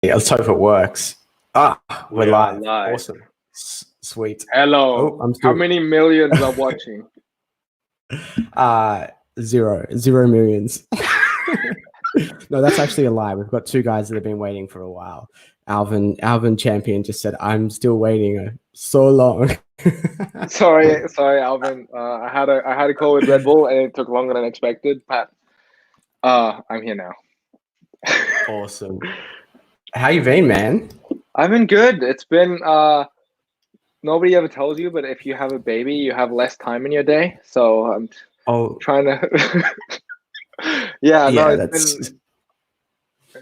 let's hope it works. We're We are live. live. Awesome. Sweet. Hello. I'm How still many millions are watching? zero millions. No, that's actually a lie. We've got two guys that have been waiting for a while. Alvin Champion just said, "I'm still waiting so long." Sorry, Alvin. I had a call with Red Bull and it took longer than expected, but I'm here now. Awesome. How you been, man? I've been good. It's been nobody ever tells you, but if you have a baby, you have less time in your day. So I'm trying to.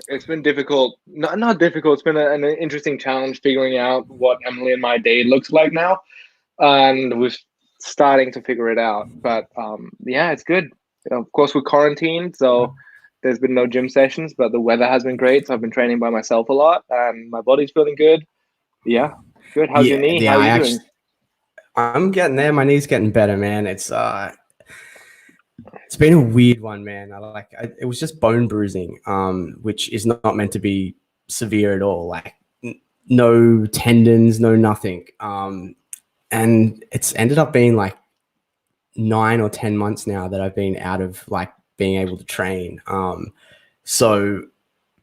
It's been difficult. Not difficult. It's been an interesting challenge figuring out what Emily and my day looks like now, and we're starting to figure it out. But it's good. Of course, we're quarantined, so there's been no gym sessions, but the weather has been great. So I've been training by myself a lot, and my body's feeling good. Yeah, good. How's your knee? How are you doing? I'm getting there. My knee's getting better, man. It's been a weird one, man. It was just bone bruising, which is not meant to be severe at all. Like no tendons, no nothing. And it's ended up being like 9 or 10 months now that I've been out of like being able to train. So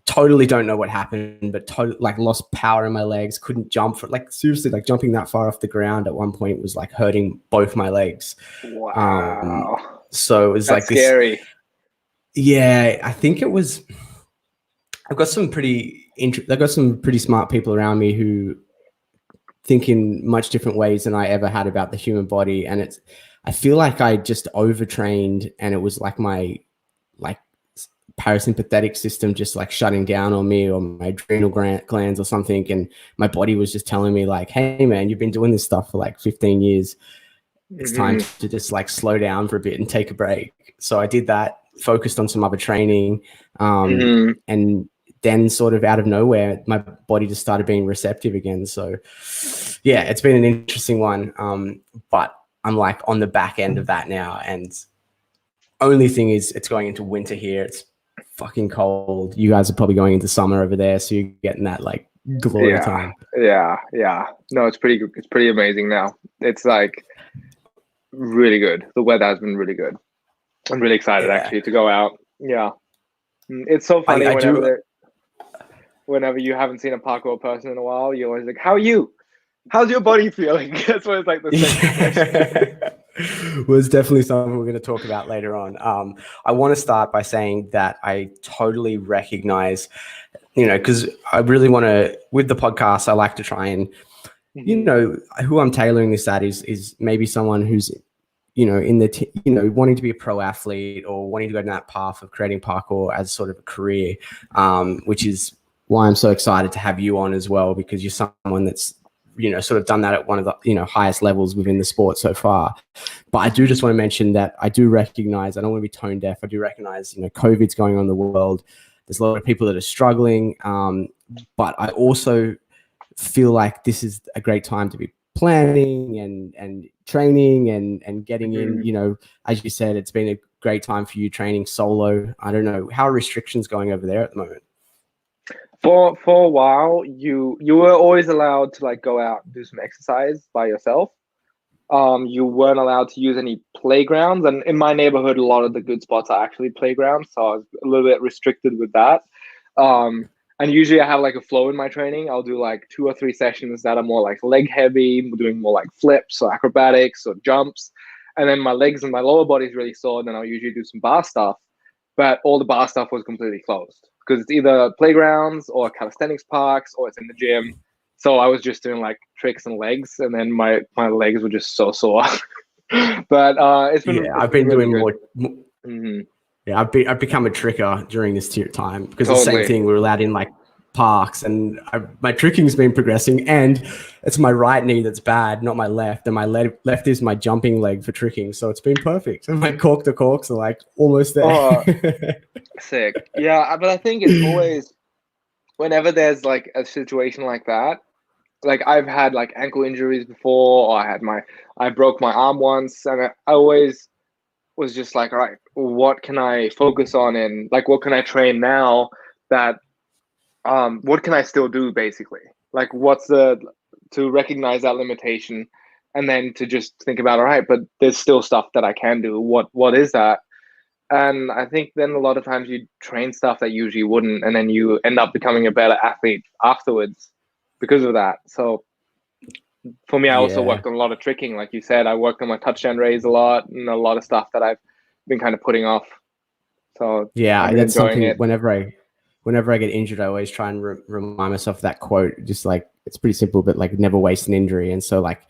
totally don't know what happened, but like lost power in my legs, couldn't jump for like seriously, like jumping that far off the ground at one point was like hurting both my legs. Wow. So it was That's like this scary. Yeah, I think it was. I've got some pretty smart people around me who think in much different ways than I ever had about the human body, and I feel like I just overtrained, and it was like my parasympathetic system just like shutting down on me, or my adrenal glands or something, and my body was just telling me like, "Hey, man, you've been doing this stuff for like 15 years. It's time to just like slow down for a bit and take a break." So I did that, focused on some other training, and then sort of out of nowhere, my body just started being receptive again. So yeah, it's been an interesting one. But I'm like on the back end of that now. And only thing is it's going into winter here. It's fucking cold. You guys are probably going into summer over there. So you're getting that like glory time. Yeah. No, it's pretty good. It's pretty amazing now. It's like really good. The weather has been really good. I'm really excited actually to go out. Yeah. It's so funny whenever you haven't seen a parkour person in a while, you're always like, "How are you? How's your body feeling?" That's what it's like the second question. Well, it's definitely something we're going to talk about later on. I want to start by saying that I totally recognize, because I really want to, with the podcast, I like to try and, who I'm tailoring this at is maybe someone who's, in the, wanting to be a pro athlete or wanting to go down that path of creating parkour as sort of a career, which is why I'm so excited to have you on as well, because you're someone that's, sort of done that at one of the, highest levels within the sport so far. But I do just want to mention that I do recognize, I don't want to be tone deaf. I do recognize, COVID's going on in the world. There's a lot of people that are struggling. But I also feel like this is a great time to be planning and training and getting in, as you said, it's been a great time for you training solo. I don't know, how are restrictions going over there at the moment? For a while, you were always allowed to like go out and do some exercise by yourself. You weren't allowed to use any playgrounds, and in my neighborhood, a lot of the good spots are actually playgrounds, so I was a little bit restricted with that. And usually I have like a flow in my training. I'll do like 2 or 3 sessions that are more like leg heavy, doing more like flips or acrobatics or jumps. And then my legs and my lower body is really sore. And then I'll usually do some bar stuff. But all the bar stuff was completely closed because it's either playgrounds or calisthenics parks or it's in the gym. So I was just doing like tricks and legs, and then my legs were just so sore. But it's been I've been really doing more. Yeah, I've become a tricker during this time because the same thing, we're allowed in like parks, and my tricking's been progressing, and it's my right knee that's bad, not my left, and my left is my jumping leg for tricking, so it's been perfect. And my cork to corks are like almost there. Oh, sick. Yeah, but I think it's always whenever there's like a situation like that, like I've had like ankle injuries before, or I broke my arm once, and I always was just like, all right, what can I focus on, and like what can I train now that what can I still do, basically? Like, what's the, to recognize that limitation, and then to just think about, all right, but there's still stuff that I can do. What is that? And I think then a lot of times you train stuff that usually wouldn't, and then you end up becoming a better athlete afterwards because of that. So for me, I also Yeah. worked on a lot of tricking. Like you said, I worked on my touchdown raise a lot, and a lot of stuff that I've been kind of putting off. So I've Yeah, been that's enjoying something. it. Whenever I get injured, I always try and remind myself of that quote. Just like, it's pretty simple, but like, never waste an injury. And so, like,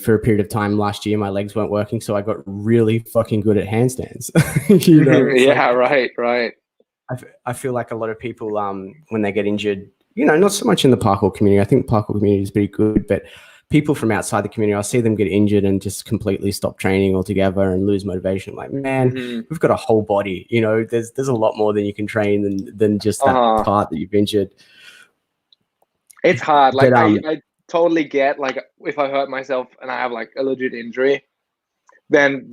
for a period of time last year, my legs weren't working, so I got really fucking good at handstands. Yeah, right. I feel like a lot of people, when they get injured, not so much in the parkour community. I think the parkour community is pretty good, but people from outside the community, I see them get injured and just completely stop training altogether and lose motivation. Like, man, we've got a whole body. There's a lot more than you can train than just that part that you've injured. It's hard. Like, But I totally get, like, if I hurt myself and I have like a legit injury, then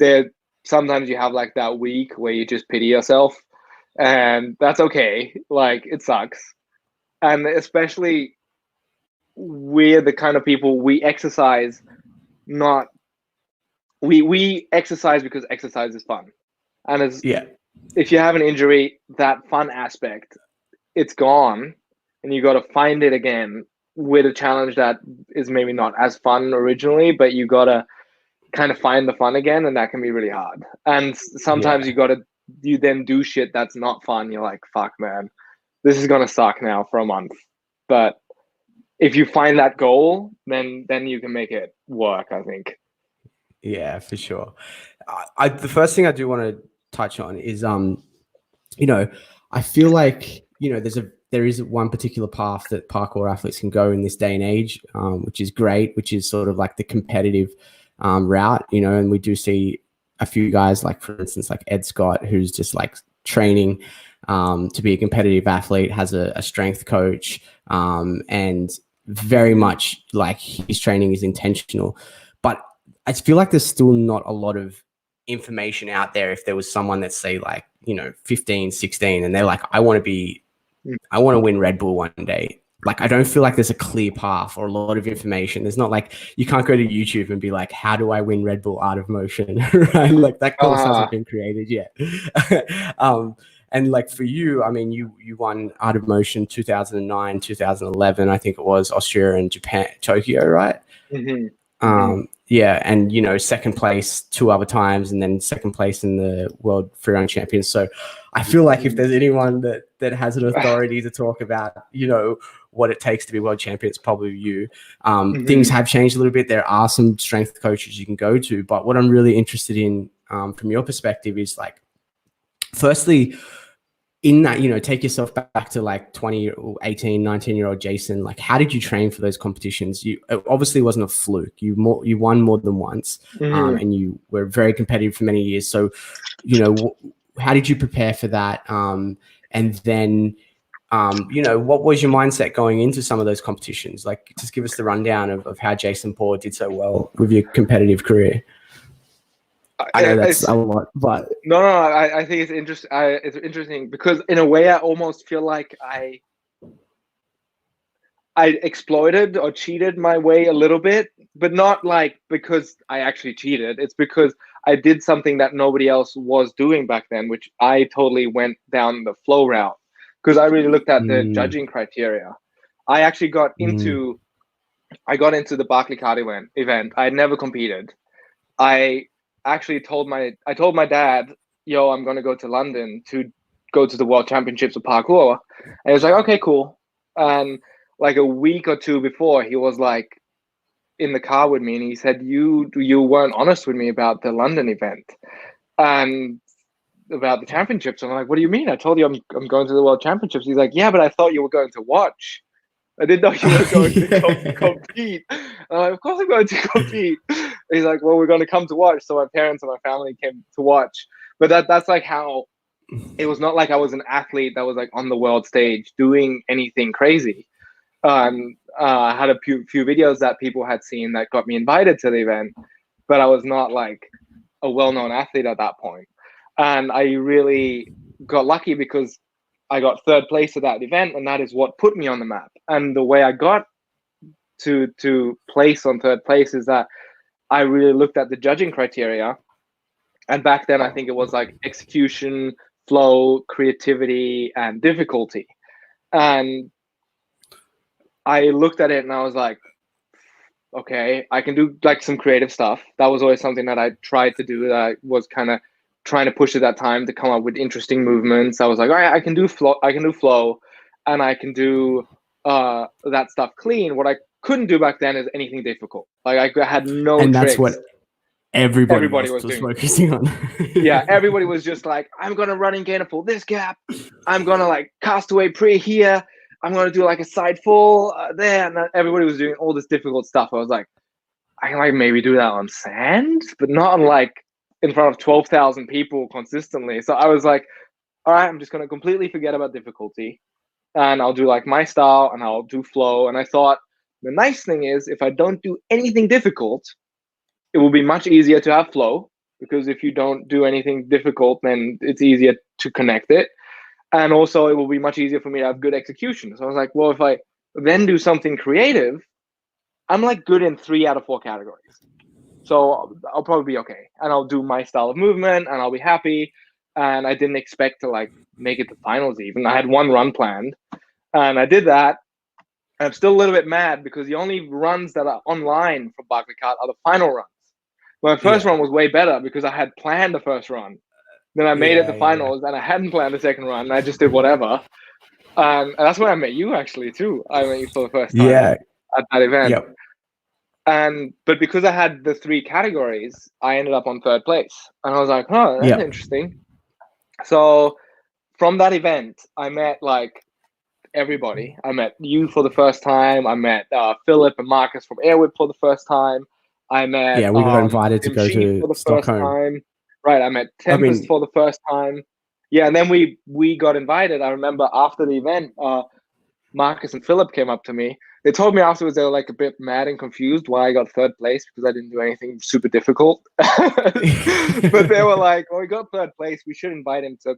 sometimes you have like that week where you just pity yourself, and that's okay. Like, it sucks. And especially, we're the kind of people, we exercise, not we exercise because exercise is fun. And if you have an injury, that fun aspect, it's gone, and you got to find it again with a challenge that is maybe not as fun originally, but you got to kind of find the fun again, and that can be really hard. And sometimes you then do shit that's not fun. You're like, fuck, man, this is gonna suck now for a month. But if you find that goal, then you can make it work, I think. Yeah, for sure. The first thing I do want to touch on is, I feel like, there is one particular path that parkour athletes can go in this day and age, which is great, which is sort of like the competitive route, and we do see a few guys, like, for instance, like Ed Scott, who's just like training to be a competitive athlete, has a strength coach, and very much like his training is intentional. But I feel like there's still not a lot of information out there. If there was someone that's, say, like, 15, 16, and they're like, I want to win Red Bull one day. Like, I don't feel like there's a clear path or a lot of information. There's not, like, you can't go to YouTube and be like, how do I win Red Bull Art of Motion? Right? Like, that course hasn't been created yet. And like, for you, I mean, you won Art of Motion 2009, 2011, I think it was, Austria and Japan, Tokyo, right? Yeah, and second place 2 other times, and then second place in the World Freerun Champions. So I feel like if there's anyone that has an authority to talk about, what it takes to be world champion, it's probably you. Things have changed a little bit. There are some strength coaches you can go to, but what I'm really interested in, from your perspective, is, like, firstly, in that, take yourself back to like 20 or 18, 19-year-old Jason. Like, how did you train for those competitions? It obviously wasn't a fluke. You won more than once, and you were very competitive for many years. So, how did you prepare for that? And then, what was your mindset going into some of those competitions? Like, just give us the rundown of how Jason Paul did so well with your competitive career. I know that's a lot, but no, I think it's interesting. It's interesting because, in a way, I almost feel like I exploited or cheated my way a little bit, but not like because I actually cheated. It's because I did something that nobody else was doing back then, which I totally went down the flow route, because I really looked at the judging criteria. I actually got into the Barclay Card event. I had never competed. I actually told my dad, yo, I'm going to go to London to go to the World Championships of Parkour. And he was like, okay, cool. And like a week or two before, he was like in the car with me, and he said, you weren't honest with me about the London event and about the championships. And I'm like, what do you mean? I told you I'm going to the World Championships. He's like, yeah, but I thought you were going to watch. I didn't know you were going to compete. I'm like, of course I'm going to compete. He's like, well, we're going to come to watch. So my parents and my family came to watch. But that's like how it was. Not like I was an athlete that was like on the world stage doing anything crazy. I had a few videos that people had seen that got me invited to the event, but I was not like a well-known athlete at that point. And I really got lucky because I got third place at that event, and that is what put me on the map. And the way I got to place on third place is that I really looked at the judging criteria. And back then, I think it was like execution, flow, creativity, and difficulty. And I looked at it and I was like, okay, I can do like some creative stuff. That was always something that I tried to do. That I was kind of trying to push at that time to come up with interesting movements. I was like, all right, I can do flow, and I can do that stuff clean. What I couldn't do back then is anything difficult. Like I had no and tricks. That's what everybody was focusing on. Yeah, everybody was just like, I'm gonna run in gainer pull this gap. I'm gonna like cast away pre here. I'm gonna do like a side fall there, and everybody was doing all this difficult stuff. I was like, I can like maybe do that on sand, but not on like in front of 12,000 people consistently. So I was like, all right, I'm just gonna completely forget about difficulty, and I'll do like my style, and I'll do flow. And I thought the nice thing is if I don't do anything difficult, it will be much easier to have flow, because if you don't do anything difficult, then it's easier to connect it. And also it will be much easier for me to have good execution. So I was like, well, if I then do something creative, I'm like good in 3 out of 4 categories. So I'll probably be okay. And I'll do my style of movement and I'll be happy. And I didn't expect to like make it to finals even. I had 1 run planned and I did that. I'm still a little bit mad because the only runs that are online for Barkley Kart are the final runs. My first run was way better because I had planned the first run. Then I made it to finals and I hadn't planned the second run. And I just did whatever. And that's where I met you actually too. I met you for the first time at that event. Yep. But because I had the 3 categories, I ended up on third place. And I was like, oh, that's interesting. So from that event, I met like everybody. I met you for the first time. I met Philip and Marcus from Airwhip for the first time. I met we got invited to go to for the Stockholm. first time. Right, I met Tempest for the first time. Yeah, and then we got invited. I remember after the event, Marcus and Philip came up to me. They told me afterwards they were like a bit mad and confused why I got third place because I didn't do anything super difficult. But they were like, well, we got third place. We should invite him to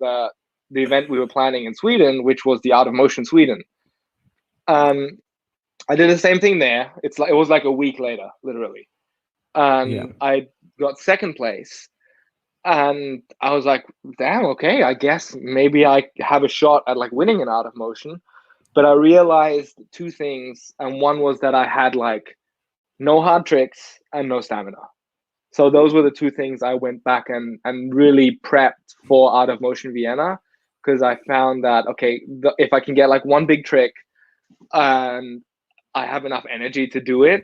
the event we were planning in Sweden, which was the Art of Motion Sweden. I did the same thing there. It was like a week later, literally. I got second place. And I was like, damn, okay, I guess maybe I have a shot at like winning an Art of Motion. But I realized 2 things. And one was that I had like no hard tricks and no stamina. So those were the 2 things I went back and really prepped for Art of Motion Vienna, because I found that, okay, if I can get like 1 big trick and I have enough energy to do it,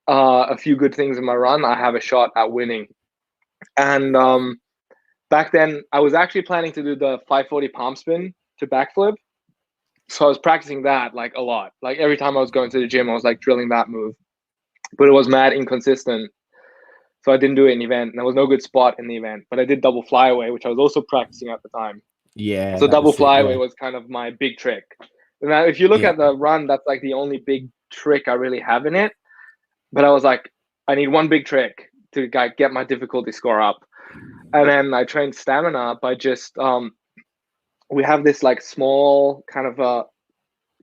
a few good things in my run, I have a shot at winning. And back then, I was actually planning to do the 540 palm spin to backflip. So I was practicing that like a lot. Like every time I was going to the gym, I was like drilling that move. But it was mad inconsistent. So I didn't do it in the event. And there was no good spot in the event. But I did double flyaway, which I was also practicing at the time. Yeah. So double flyaway was kind of my big trick. Now, if you look at the run, that's like the only big trick I really have in it. But I was like, I need 1 big trick to get my difficulty score up. And then I trained stamina by just, we have this like small kind of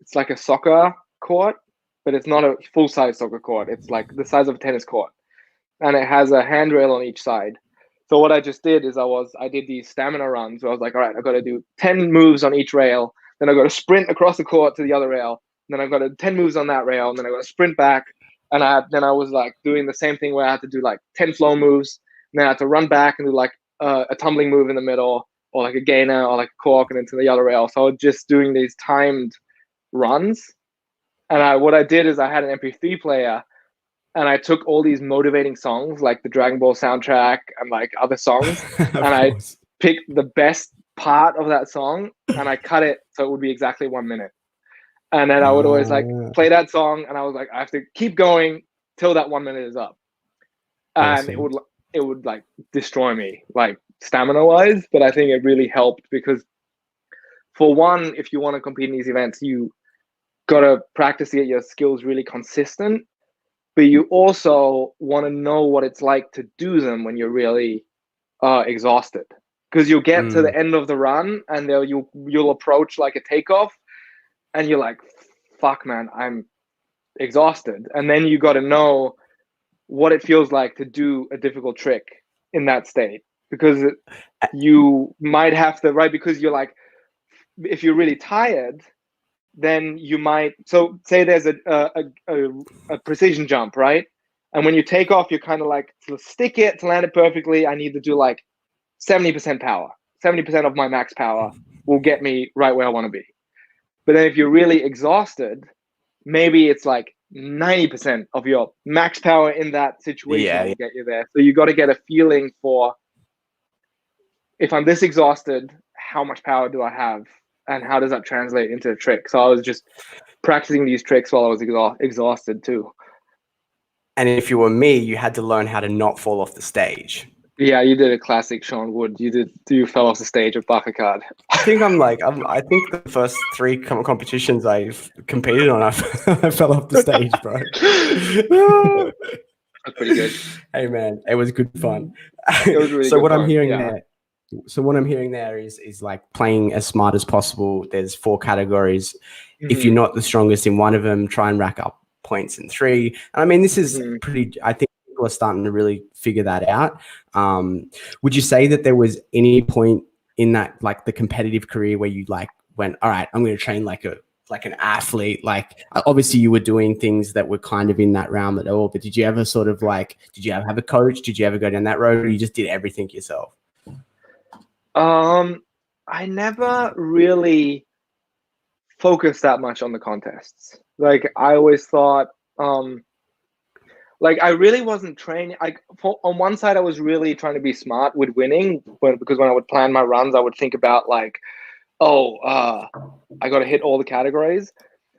it's like a soccer court, but it's not a full-size soccer court. It's like the size of a tennis court. And it has a handrail on each side. So what I just did is I did these stamina runs where I was like, all right, I've got to do 10 moves on each rail. Then I've got to sprint across the court to the other rail. Then I've got to 10 moves on that rail. And then I've got to sprint back. And then I was like doing the same thing where I had to do like 10 flow moves. And then I had to run back and do like a tumbling move in the middle, or like a gainer, or like a cork, and into the other rail. So I was just doing these timed runs. And what I did is I had an MP3 player, and I took all these motivating songs, like the Dragon Ball soundtrack and like other songs, and I picked the best part of that song, and I cut it so it would be exactly 1 minute. And then I would always like play that song, and I was like, I have to keep going till that 1 minute is up. And it would like destroy me, like stamina wise. But I think it really helped because, for one, if you want to compete in these events, you gotta practice to get your skills really consistent. But you also want to know what it's like to do them when you're really exhausted. because you'll get to the end of the run and you'll approach like a takeoff and you're like, fuck man, I'm exhausted. And then you got to know what it feels like to do a difficult trick in that state, because you might have to, right? Because you're like, if you're really tired, then you might, so say there's a precision jump, right? And when you take off, you're kind of like, to stick it, to land it perfectly, I need to do like 70% power. 70% of my max power will get me right where I want to be. But then if you're really exhausted, maybe it's like 90% of your max power in that situation will get you there. So you got to get a feeling for, if I'm this exhausted, how much power do I have? And how does that translate into a trick? So I was just practicing these tricks while I was exhausted too. And if you were me, you had to learn how to not fall off the stage. Yeah, you did a classic Shaun Wood. You fell off the stage at PARKOUR. I think I think the first 3 competitions I've competed on, I fell off the stage, bro. That's pretty good. Hey man, it was good fun. It was really so good what fun. I'm hearing there. So what I'm hearing there is like playing as smart as possible. There's 4 categories. If you're not the strongest in one of them, try and rack up points in 3. And I mean, this is pretty, I think people are starting to really figure that out. Would you say that there was any point in that, like the competitive career, where you like went, all right, I'm going to train like an athlete? Like obviously you were doing things that were kind of in that realm at all, but did you ever sort of like, did you ever have a coach? Did you ever go down that road, or you just did everything yourself? I never really focused that much on the contests. Like I always thought, like I really wasn't training. On one side, I was really trying to be smart with winning, because when I would plan my runs, I would think about like, I got to hit all the categories.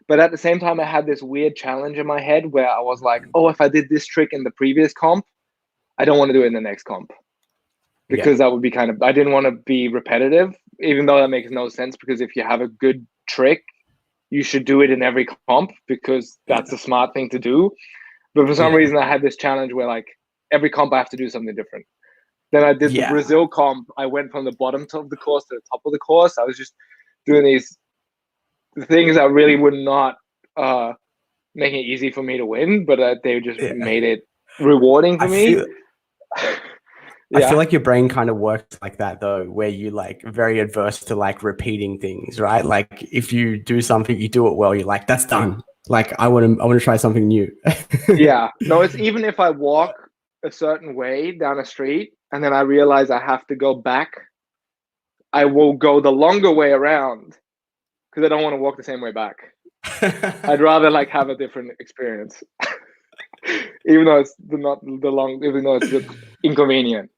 But at the same time, I had this weird challenge in my head where I was like, if I did this trick in the previous comp, I don't want to do it in the next comp. Because that would be I didn't want to be repetitive, even though that makes no sense, because if you have a good trick, you should do it in every comp, because that's a smart thing to do. But for some reason, I had this challenge where like every comp I have to do something different. Then I did the Brazil comp. I went from the bottom of the course to the top of the course. I was just doing these things that really would not make it easy for me to win, but they just made it rewarding for me. I feel like your brain kind of works like that though, where you like very adverse to like repeating things, right? Like if you do something, you do it well, you're like, that's done. Like I want to try something new. Yeah, no, it's even if I walk a certain way down a street and then I realize I have to go back, I will go the longer way around, because I don't want to walk the same way back. I'd rather like have a different experience, even though it's not the long, even though it's inconvenient.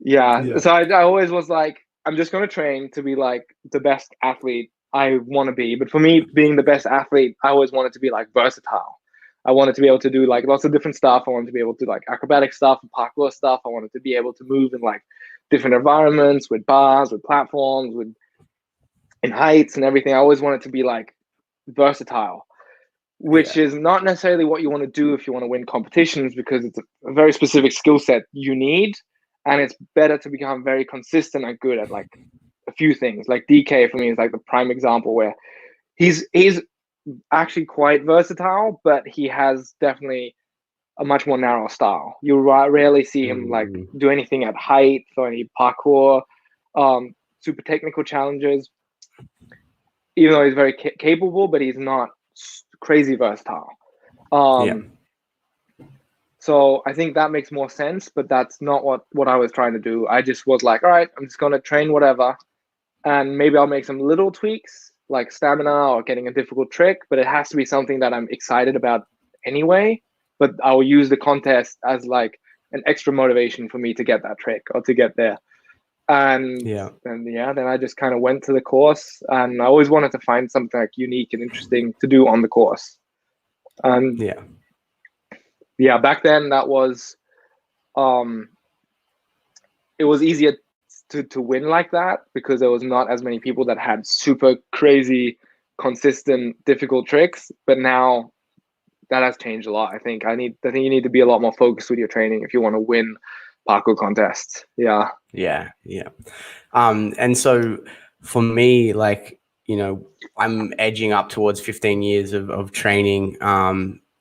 Yeah. So I always was like, I'm just going to train to be like the best athlete I want to be. But for me, being the best athlete, I always wanted to be like versatile. I wanted to be able to do like lots of different stuff. I wanted to be able to do like acrobatic stuff and parkour stuff. I wanted to be able to move in like different environments with bars, with platforms, in heights and everything. I always wanted to be like versatile, which is not necessarily what you want to do if you want to win competitions, because it's a very specific skill set you need. And it's better to become very consistent and good at like a few things. Like DK for me is like the prime example, where he's actually quite versatile, but he has definitely a much more narrow style. You rarely see him like do anything at height or any parkour, super technical challenges. Even though he's very capable, but he's not crazy versatile. So I think that makes more sense, but that's not what I was trying to do. I just was like, all right, I'm just going to train whatever. And maybe I'll make some little tweaks like stamina or getting a difficult trick, but it has to be something that I'm excited about anyway. But I will use the contest as like an extra motivation for me to get that trick or to get there. And then I just kind of went to the course, and I always wanted to find something like unique and interesting to do on the course. And back then that was, it was easier to win like that, because there was not as many people that had super crazy, consistent, difficult tricks. But now that has changed a lot. I think you need to be a lot more focused with your training if you want to win parkour contests. Yeah. Yeah. And so for me, like, you know, I'm edging up towards 15 years of training.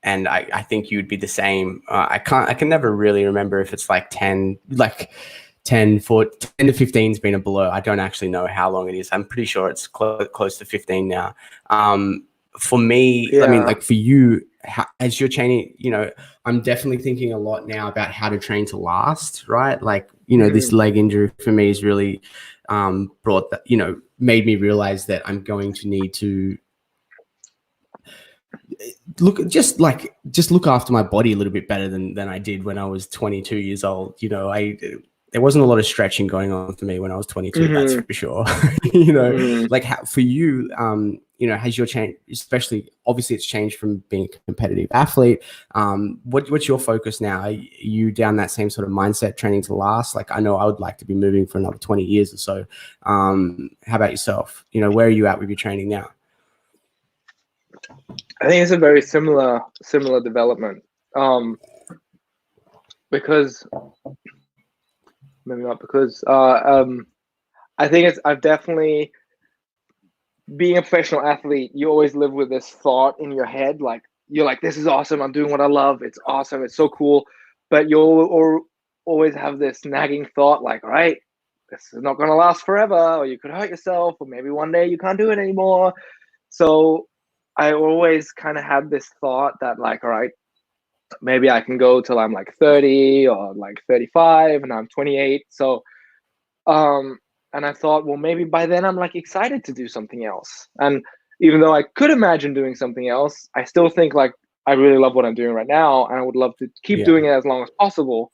And I think you'd be the same. I can never really remember if it's like 10 to 15 has been a blur. I don't actually know how long it is. I'm pretty sure it's close to 15 now. For me, I mean, like for you, as you're training, you know, I'm definitely thinking a lot now about how to train to last, right? Like, you know, this leg injury for me is really brought that, you know, made me realize that I'm going to need to look after my body a little bit better than I did when I was 22 years old. You know, there wasn't a lot of stretching going on for me when I was 22. That's for sure. You know, like for you, you know, has your change, especially obviously it's changed from being a competitive athlete. What's your focus now? Are you down that same sort of mindset, training to last? Like, I know I would like to be moving for another 20 years or so. How about yourself? You know, where are you at with your training now? I think it's a very similar development. Because maybe not because I think I've definitely, being a professional athlete, you always live with this thought in your head, like you're like, this is awesome, I'm doing what I love, it's awesome, it's so cool, but you'll always have this nagging thought like, all right, this is not going to last forever, or you could hurt yourself, or maybe one day you can't do it anymore. So I always kind of had this thought that like, all right, maybe I can go till I'm like 30 or like 35 and I'm 28. So and I thought, well, maybe by then I'm like excited to do something else. And even though I could imagine doing something else, I still think like I really love what I'm doing right now, and I would love to keep doing it as long as possible.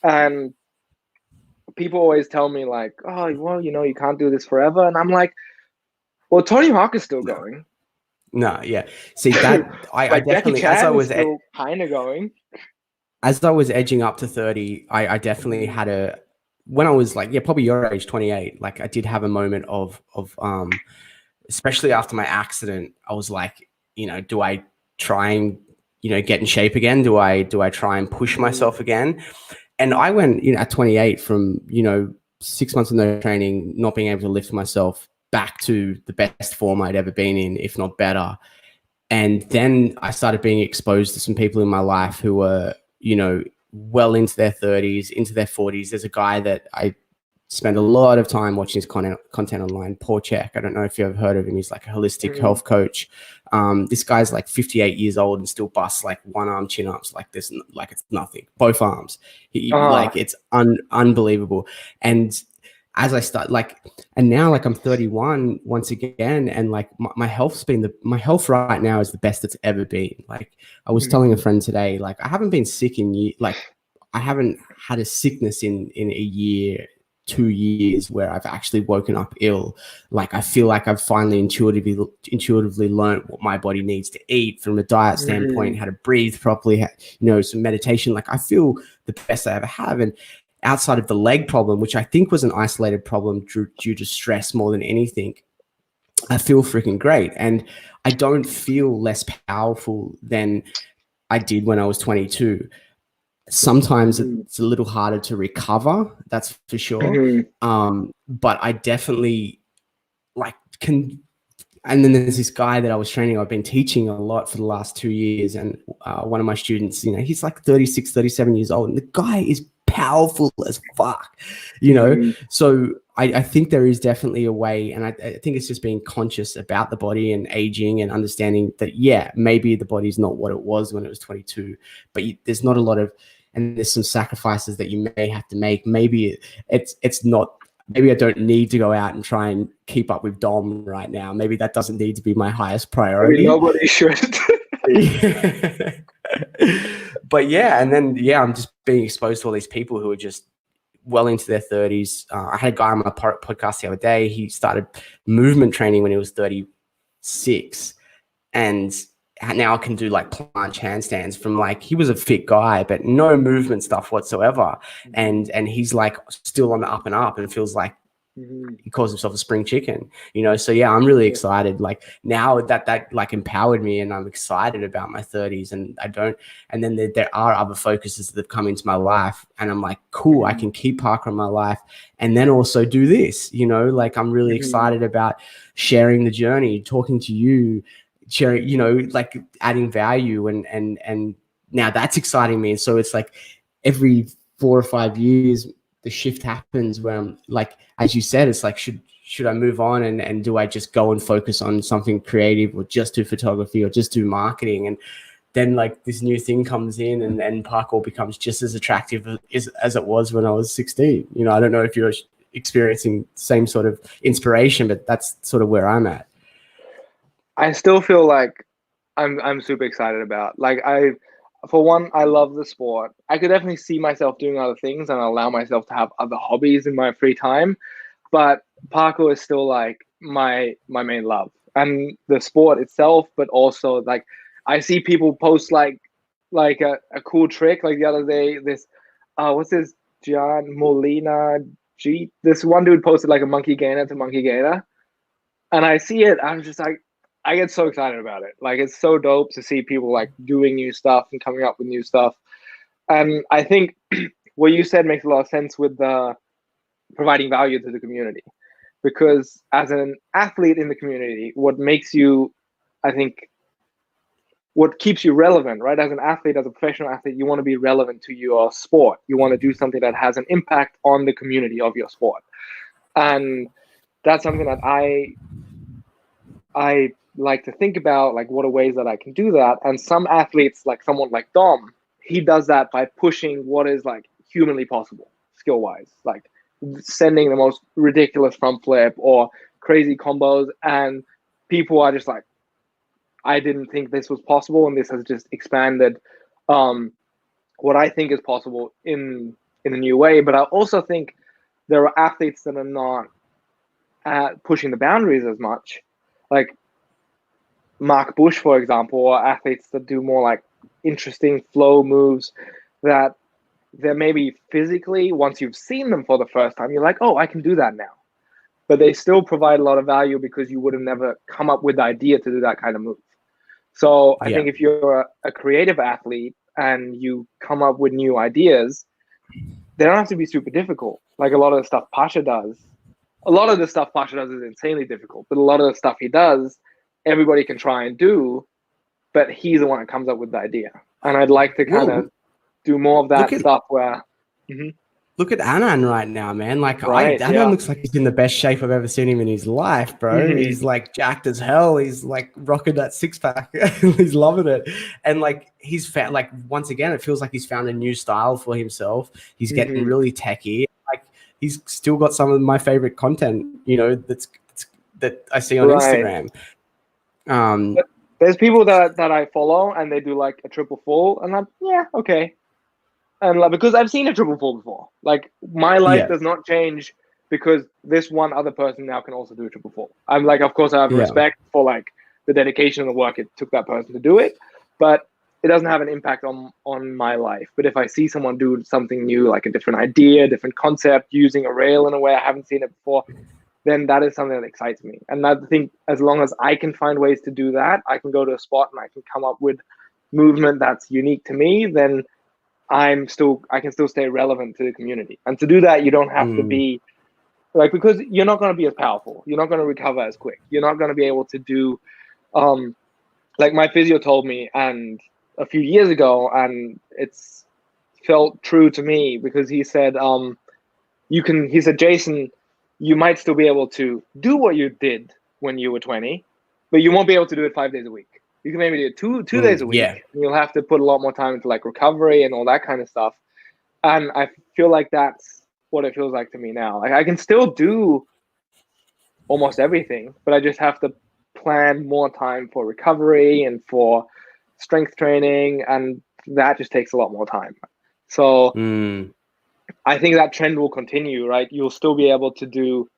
And people always tell me like, oh, well, you know, you can't do this forever. And I'm like, well, Tony Hawk is still going. No, yeah. See that I definitely, as I was still kind of going. As I was edging up to 30, I definitely had when I was like, probably your age, 28, like I did have a moment of especially after my accident, I was like, you know, do I try and, you know, get in shape again? Do I try and push myself again? And I went, you know, at 28 from, you know, 6 months of no training, not being able to lift myself, back to the best form I'd ever been in, if not better. And then I started being exposed to some people in my life who were, you know, well into their 30s, into their 40s. There's a guy that I spend a lot of time watching his content online, Paul Check. I don't know if you've heard of him. He's like a holistic health coach. This guy's like 58 years old and still busts like one arm chin ups like this, like it's nothing. Both arms. Like it's unbelievable. And as I start and now like I'm 31 once again, and like my health right now is the best it's ever been. Like I was telling a friend today, like I haven't been sick I haven't had a sickness in a year, 2 years where I've actually woken up ill. Like I feel like I've finally intuitively learned what my body needs to eat from a diet standpoint, how to breathe properly, you know, some meditation. Like I feel the best I ever have. And outside of the leg problem, which I think was an isolated problem due to stress more than anything, I feel freaking great. And I don't feel less powerful than I did when I was 22. Sometimes it's a little harder to recover, that's for sure. But I definitely can. And then there's this guy that I was training, I've been teaching a lot for the last 2 years. And one of my students, you know, he's like 36, 37 years old. And the guy is powerful as fuck, you know? So I think there is definitely a way. And I think it's just being conscious about the body and aging and understanding that, maybe the body's not what it was when it was 22, but there's not a lot of, and there's some sacrifices that you may have to make. Maybe it's not, maybe I don't need to go out and try and keep up with Dom right now. Maybe that doesn't need to be my highest priority. Maybe nobody should. But and then I'm just being exposed to all these people who are just well into their 30s. I had a guy on my podcast the other day. He started movement training when he was 36, and now I can do like planche handstands from like, he was a fit guy, but no movement stuff whatsoever. And he's like still on the up and up and feels like he calls himself a spring chicken, you know? So yeah, I'm really excited. Like now that like empowered me, and I'm excited about my 30s, and and then there are other focuses that have come into my life, and I'm like, cool, I can keep Parker in my life and then also do this, you know? Like I'm really excited about sharing the journey, talking to you, sharing, you know, like adding value, and now that's exciting me. And so it's like every 4 or 5 years, the shift happens where I'm like, as you said, it's like, should I move on, and do I just go and focus on something creative, or just do photography, or just do marketing? And then like this new thing comes in, and parkour becomes just as attractive as it was when I was 16. You know, I don't know if you're experiencing the same sort of inspiration, but that's sort of where I'm at. I still feel like I'm super excited about. Like for one, I love the sport. I could definitely see myself doing other things and allow myself to have other hobbies in my free time, but parkour is still like my main love, and the sport itself. But also like I see people post like a cool trick. Like the other day, this what's this Gian Molina G? This one dude posted like a monkey gainer to monkey gainer, and I see it. I'm just like, I get so excited about it. Like it's so dope to see people like doing new stuff and coming up with new stuff. And I think what you said makes a lot of sense with the providing value to the community, because as an athlete in the community, what makes you, I think, what keeps you relevant, right? As an athlete, as a professional athlete, you want to be relevant to your sport. You want to do something that has an impact on the community of your sport. And that's something that I like to think about, like what are ways that I can do that. And some athletes, like someone like Dom, he does that by pushing what is like humanly possible skill wise, like sending the most ridiculous front flip or crazy combos, and people are just like, I didn't think this was possible, and this has just expanded what I think is possible in a new way. But I also think there are athletes that are not pushing the boundaries as much, like Mark Bush, for example, or athletes that do more like interesting flow moves that they're maybe physically, once you've seen them for the first time, you're like, oh, I can do that now. But they still provide a lot of value because you would have never come up with the idea to do that kind of move. So I think if you're a creative athlete and you come up with new ideas, they don't have to be super difficult. Like a lot of the stuff Pasha does. A lot of the stuff Pasha does is insanely difficult, but a lot of the stuff he does, everybody can try and do, but he's the one that comes up with the idea. And I'd like to kind of do more of that stuff where... Look at Anand right now, man. Like Anand looks like he's in the best shape I've ever seen him in his life, bro. He's like jacked as hell. He's like rocking that 6-pack. He's loving it. And like he's found, like, once again, it feels like he's found a new style for himself. He's getting really techy. Like he's still got some of my favorite content, you know, that I see on Instagram. But there's people that I follow and they do like a triple full, and I'm okay. And like, because I've seen a triple full before, like my life does not change because this one other person now can also do a triple full. I'm like, of course I have respect for like the dedication and the work it took that person to do it, but it doesn't have an impact on my life. But if I see someone do something new, like a different idea, different concept, using a rail in a way I haven't seen it before, then that is something that excites me. And I think as long as I can find ways to do that, I can go to a spot and I can come up with movement that's unique to me, then I can still stay relevant to the community. And to do that, you don't have to be like, because you're not going to be as powerful. You're not going to recover as quick. You're not going to be able to do, like my physio told me, and a few years ago, and it's felt true to me, because he said, he said, Jason, you might still be able to do what you did when you were 20, but you won't be able to do it 5 days a week. You can maybe do it two days a week. Yeah. You'll have to put a lot more time into like recovery and all that kind of stuff. And I feel like that's what it feels like to me now. Like I can still do almost everything, but I just have to plan more time for recovery and for strength training, and that just takes a lot more time. So I think that trend will continue, right? You'll still be able to do,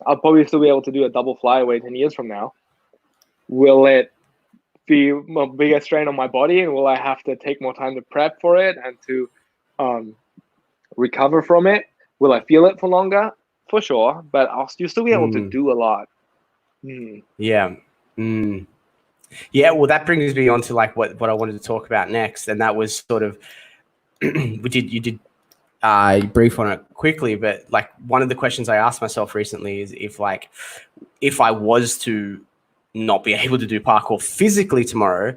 I'll probably still be able to do a double flyweight 10 years from now. Will it be a bigger strain on my body, and will I have to take more time to prep for it and to recover from it? Will I feel it for longer? for sure, but you'll still be able to Mm, do a lot. Mm. yeah. Mm. Yeah, well, that brings me on to like what I wanted to talk about next, and that was sort of you did brief on it quickly, but like one of the questions I asked myself recently is if I was to not be able to do parkour physically tomorrow,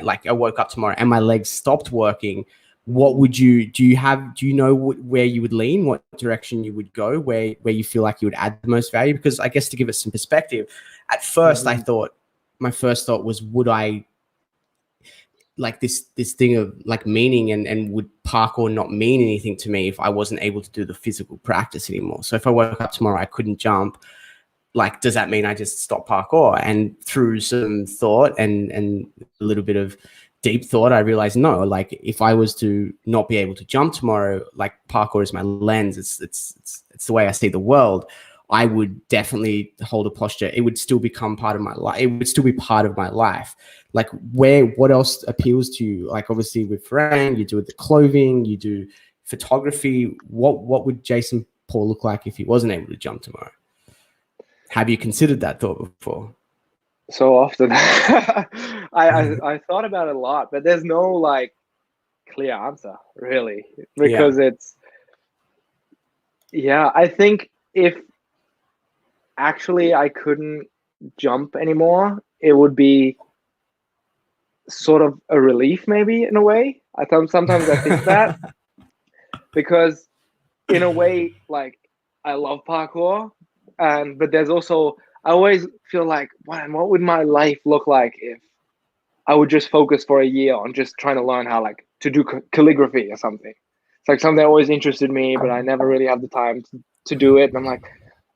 like I woke up tomorrow and my legs stopped working, what would you do? Do you know where you would lean, what direction you would go, where you feel like you would add the most value? Because I guess to give it some perspective, at first my first thought was, would I like this thing of like meaning, and would parkour not mean anything to me if I wasn't able to do the physical practice anymore? So if I woke up tomorrow, I couldn't jump, like, does that mean I just stop parkour? And through some thought and a little bit of deep thought, I realized no, like if I was to not be able to jump tomorrow, like parkour is my lens. It's the way I see the world. I would definitely hold a posture. It would still become part of my life. It would still be part of my life. Like what else appeals to you? Like obviously with Farang, you do the clothing, you do photography. What would Jason Paul look like if he wasn't able to jump tomorrow? Have you considered that thought before? So often. I thought about it a lot, but there's no like clear answer really, Yeah. because I think if actually I couldn't jump anymore, it would be sort of a relief, maybe, in a way. Sometimes I think that, because in a way, like, I love parkour, but there's also, I always feel like, man, what would my life look like if I would just focus for a year on just trying to learn how, like, to do calligraphy or something. It's like something that always interested me, but I never really have the time to do it. And I'm like,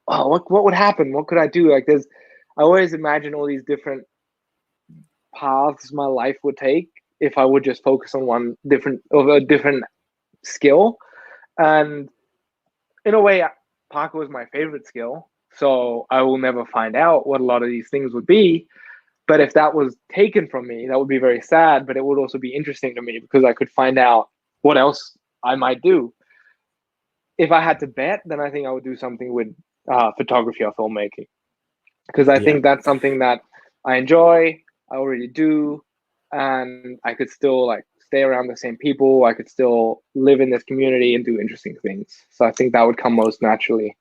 oh, what would happen? What could I do? Like, I always imagine all these different paths my life would take if I would just focus on a different skill. And in a way, parkour is my favorite skill, so I will never find out what a lot of these things would be. But if that was taken from me, that would be very sad, but it would also be interesting to me because I could find out what else I might do. If I had to bet, then I think I would do something with photography or filmmaking, because I Yeah. think that's something that I enjoy, I already do, and I could still like stay around the same people. I could still live in this community and do interesting things. So I think that would come most naturally.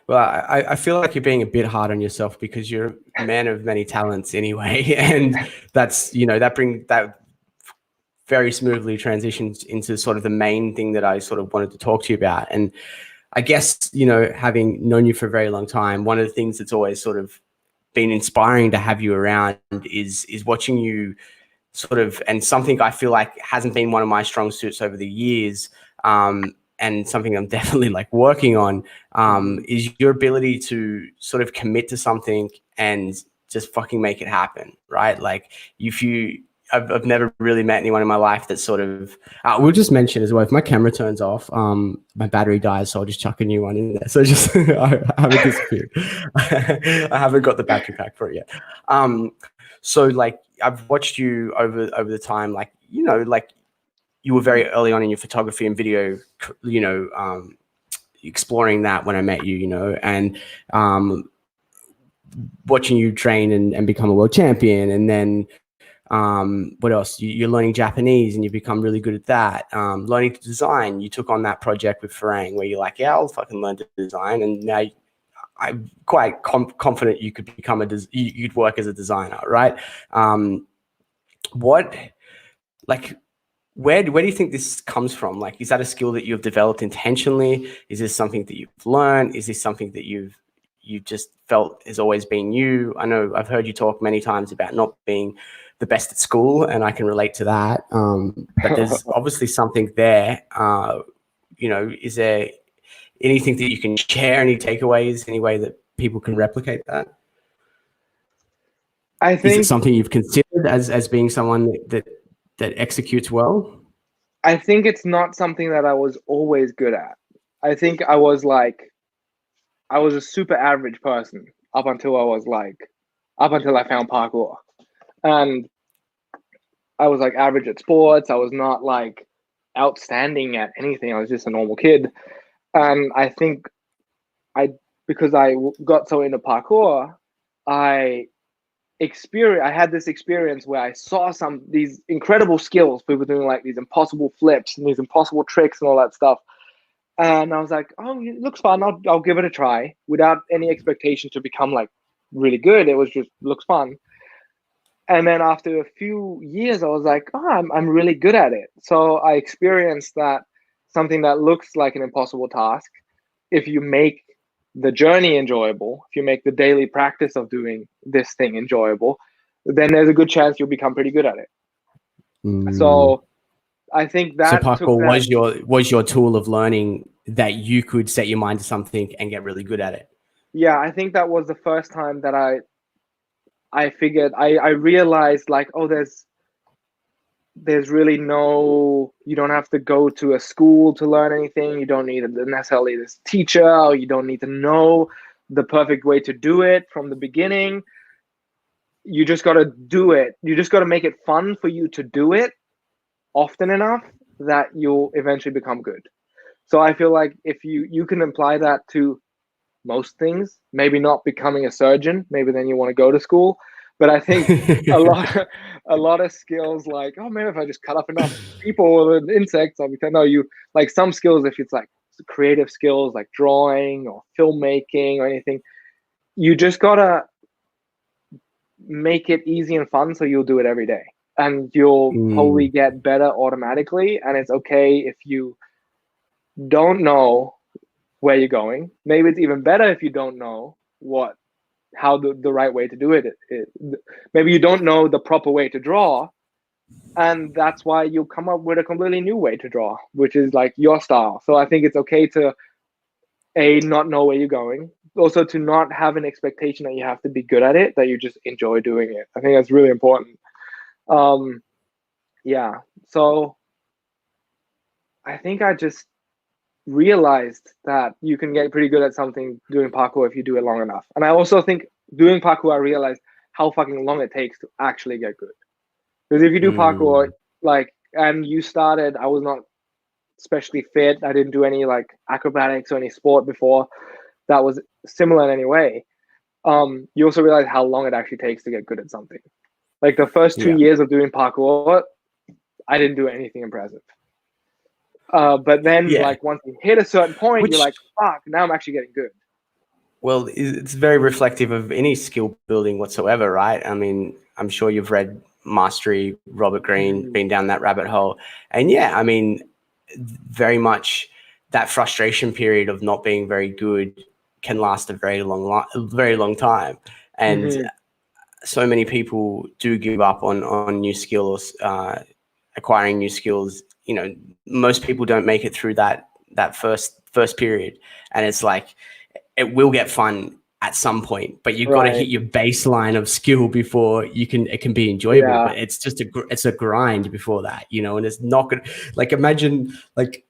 Well, I feel like you're being a bit hard on yourself because you're a man of many talents anyway. And that's, that very smoothly transitions into sort of the main thing that I sort of wanted to talk to you about. And I guess, having known you for a very long time, one of the things that's always sort of been inspiring to have you around is watching you sort of, and something I feel like hasn't been one of my strong suits over the years, and something I'm definitely like working on, is your ability to sort of commit to something and just fucking make it happen, right? Like I've never really met anyone in my life that sort of, we'll just mention as well, if my camera turns off, my battery dies, so I'll just chuck a new one in there. So just, I haven't disappeared. I haven't got the battery pack for it yet. So like I've watched you over the time, like, like you were very early on in your photography and video, exploring that when I met you, and watching you train and become a world champion. And then what else? You're learning Japanese and you become really good at that. Learning to design. You took on that project with Farang where you're like, yeah, I'll fucking learn to design. And now I'm quite confident you could become you'd work as a designer, right? What, like, where do you think this comes from? Like, is that a skill that you've developed intentionally? Is this something that you've learned? Is this something that you just felt has always been you? I know I've heard you talk many times about not being the best at school, and I can relate to that. But there's obviously something there. Is there anything that you can share, any takeaways, any way that people can replicate that? I Is it think something you've considered as being someone that executes well? I think it's not something that I was always good at. I think I was a super average person up until I found parkour. And I was like average at sports. I was not like outstanding at anything. I was just a normal kid. And I think because I got so into parkour, I had this experience where I saw these incredible skills, people doing like these impossible flips and these impossible tricks and all that stuff. And I was like, oh, it looks fun. I'll give it a try without any expectation to become like really good. It was just looks fun. And then after a few years, I was like, oh, I'm really good at it. So I experienced that something that looks like an impossible task, if you make the journey enjoyable, if you make the daily practice of doing this thing enjoyable, then there's a good chance you'll become pretty good at it. So I think that parkour was your tool of learning that you could set your mind to something and get really good at it. Yeah, I think that was the first time that I figured, I realized like, oh, there's really you don't have to go to a school to learn anything. You don't need necessarily this teacher, or you don't need to know the perfect way to do it from the beginning. You just got to do it. You just got to make it fun for you to do it often enough that you'll eventually become good. So I feel like if you can apply that to most things, maybe not becoming a surgeon, maybe then you want to go to school. But I think a lot of skills like, oh, maybe if I just cut up enough people or insects, I'll become. No, you like some skills, if it's like creative skills like drawing or filmmaking or anything, you just gotta make it easy and fun so you'll do it every day. And you'll probably get better automatically. And it's okay if you don't know where you're going. Maybe it's even better if you don't know how the right way to do it. Maybe you don't know the proper way to draw, and that's why you'll come up with a completely new way to draw, which is like your style. So I think it's okay to not know where you're going, also to not have an expectation that you have to be good at it, that you just enjoy doing it. I think that's really important. Yeah, so I think I just realized that you can get pretty good at something doing parkour if you do it long enough. And I also think doing parkour, I realized how fucking long it takes to actually get good. Because if you do parkour, like, and you started, I was not especially fit. I didn't do any like acrobatics or any sport before that was similar in any way. You also realize how long it actually takes to get good at something. Like the first 2 years of doing parkour, I didn't do anything impressive. But then like once you hit a certain point, you're like, fuck, now I'm actually getting good. Well, it's very reflective of any skill building whatsoever, right? I mean, I'm sure you've read Mastery, Robert Greene, been down that rabbit hole. And yeah, I mean, very much that frustration period of not being very good can last a very long time. And so many people do give up on new skills, acquiring new skills. You know, most people don't make it through that first period, and it's like it will get fun at some point, but you've got to hit your baseline of skill before it can be enjoyable. But it's just it's a grind before that, you know. And it's not gonna, like, imagine like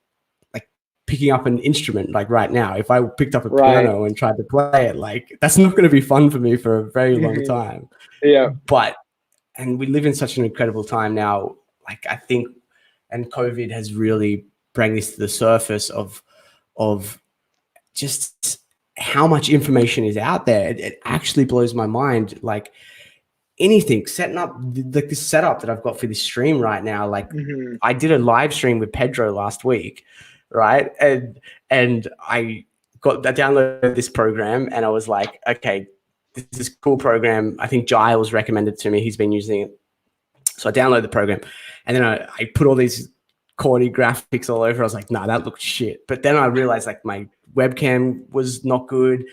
picking up an instrument like right now. If I picked up a piano and tried to play it, like that's not going to be fun for me for a very long time. And we live in such an incredible time now. Like I think. And COVID has really brought this to the surface of just how much information is out there. It actually blows my mind. Like anything, setting up like this setup that I've got for this stream right now. Like I did a live stream with Pedro last week, right? And I downloaded this program, and I was like, okay, this is a cool program. I think Giles recommended it to me. He's been using it. So I downloaded the program, and then I put all these corny graphics all over. I was like, nah, that looks shit. But then I realized like my webcam was not good.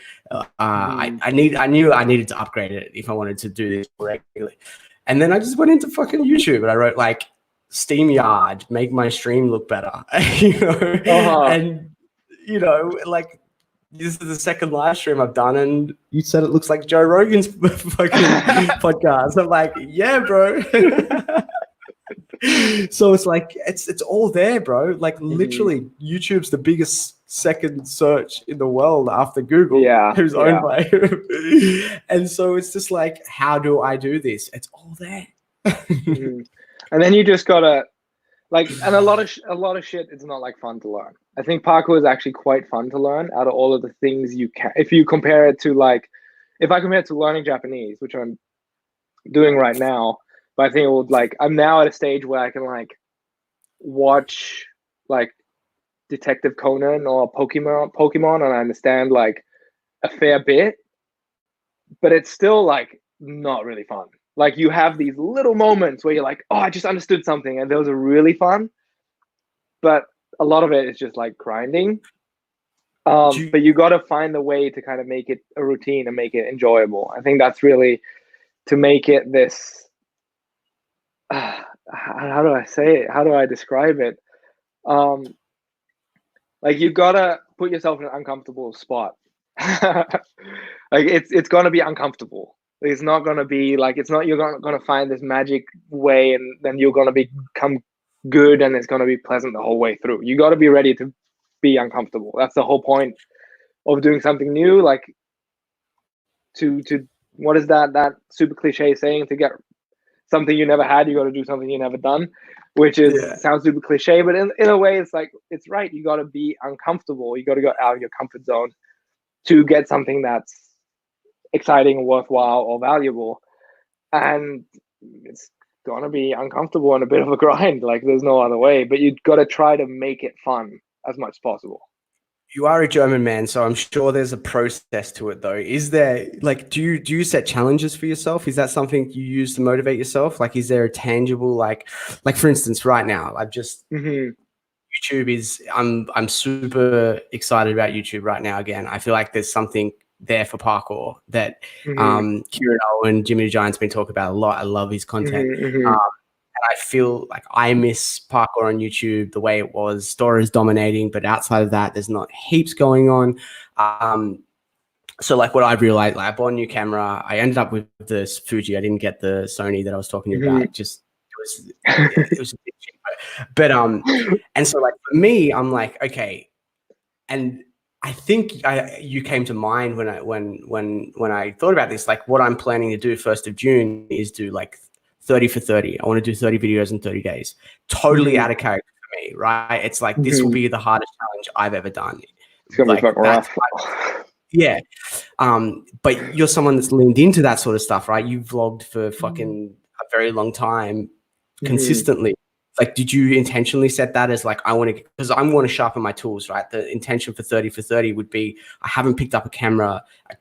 I knew I needed to upgrade it if I wanted to do this regularly. And then I just went into fucking YouTube and I wrote like SteamYard, make my stream look better. You know, and you know, like. This is the second live stream I've done, and you said it looks like Joe Rogan's fucking podcast. I'm like, yeah, bro. So it's like it's all there, bro. Like literally, YouTube's the biggest second search in the world after Google, who's owned by him. And so it's just like, how do I do this? It's all there. And then you just gotta Like, and a lot of shit is not like fun to learn. I think parkour is actually quite fun to learn out of all of the things you can. If you compare it to like, if I compare it to learning Japanese, which I'm doing right now, but I think it would like, I'm now at a stage where I can like watch like Detective Conan or Pokemon, and I understand like a fair bit, but it's still like not really fun. Like you have these little moments where you're like, oh, I just understood something, and those are really fun. But a lot of it is just like grinding. But you got to find a way to kind of make it a routine and make it enjoyable. I think that's really to make it this. How do I say it? How do I describe it? Like you gotta put yourself in an uncomfortable spot. Like it's gonna be uncomfortable. It's not gonna be like it's not you're gonna find this magic way and then you're gonna become good and it's gonna be pleasant the whole way through. You gotta be ready to be uncomfortable. That's the whole point of doing something new. Like to what is that super cliche saying? To get something you never had, you got to do something you never done, which is sounds super cliche, but in a way it's like it's right. You got to be uncomfortable. You got to go out of your comfort zone to get something that's exciting, worthwhile, or valuable. And it's gonna be uncomfortable and a bit of a grind. Like there's no other way. But you got to try to make it fun as much as possible. You are a German man, so I'm sure there's a process to it, though. Is there like do you set challenges for yourself? Is that something you use to motivate yourself? Like, is there a tangible like for instance, right now, I've just YouTube is I'm super excited about YouTube right now. Again, I feel like there's something there for parkour that Kieran Owen, Jimmy the Giant's been talking about a lot. I love his content. And I feel like I miss parkour on YouTube the way it was. Store is dominating, but outside of that, there's not heaps going on. So like what I've realized, like I bought a new camera. I ended up with this Fuji. I didn't get the Sony that I was talking to you about. Just it was a bit cheaper. But and so like for me, I'm like, okay. And I think you came to mind when I thought about this. Like what I'm planning to do 1st of June is do like 30 for 30. I want to do 30 videos in 30 days. Totally out of character for me, right? It's like this will be the hardest challenge I've ever done. It's gonna be fucking rough. Yeah. But you're someone that's leaned into that sort of stuff, right? You've vlogged for fucking a very long time consistently. Like, did you intentionally set that as like, I want to, because I want to sharpen my tools, right? The intention for 30 for 30 would be, I haven't picked up a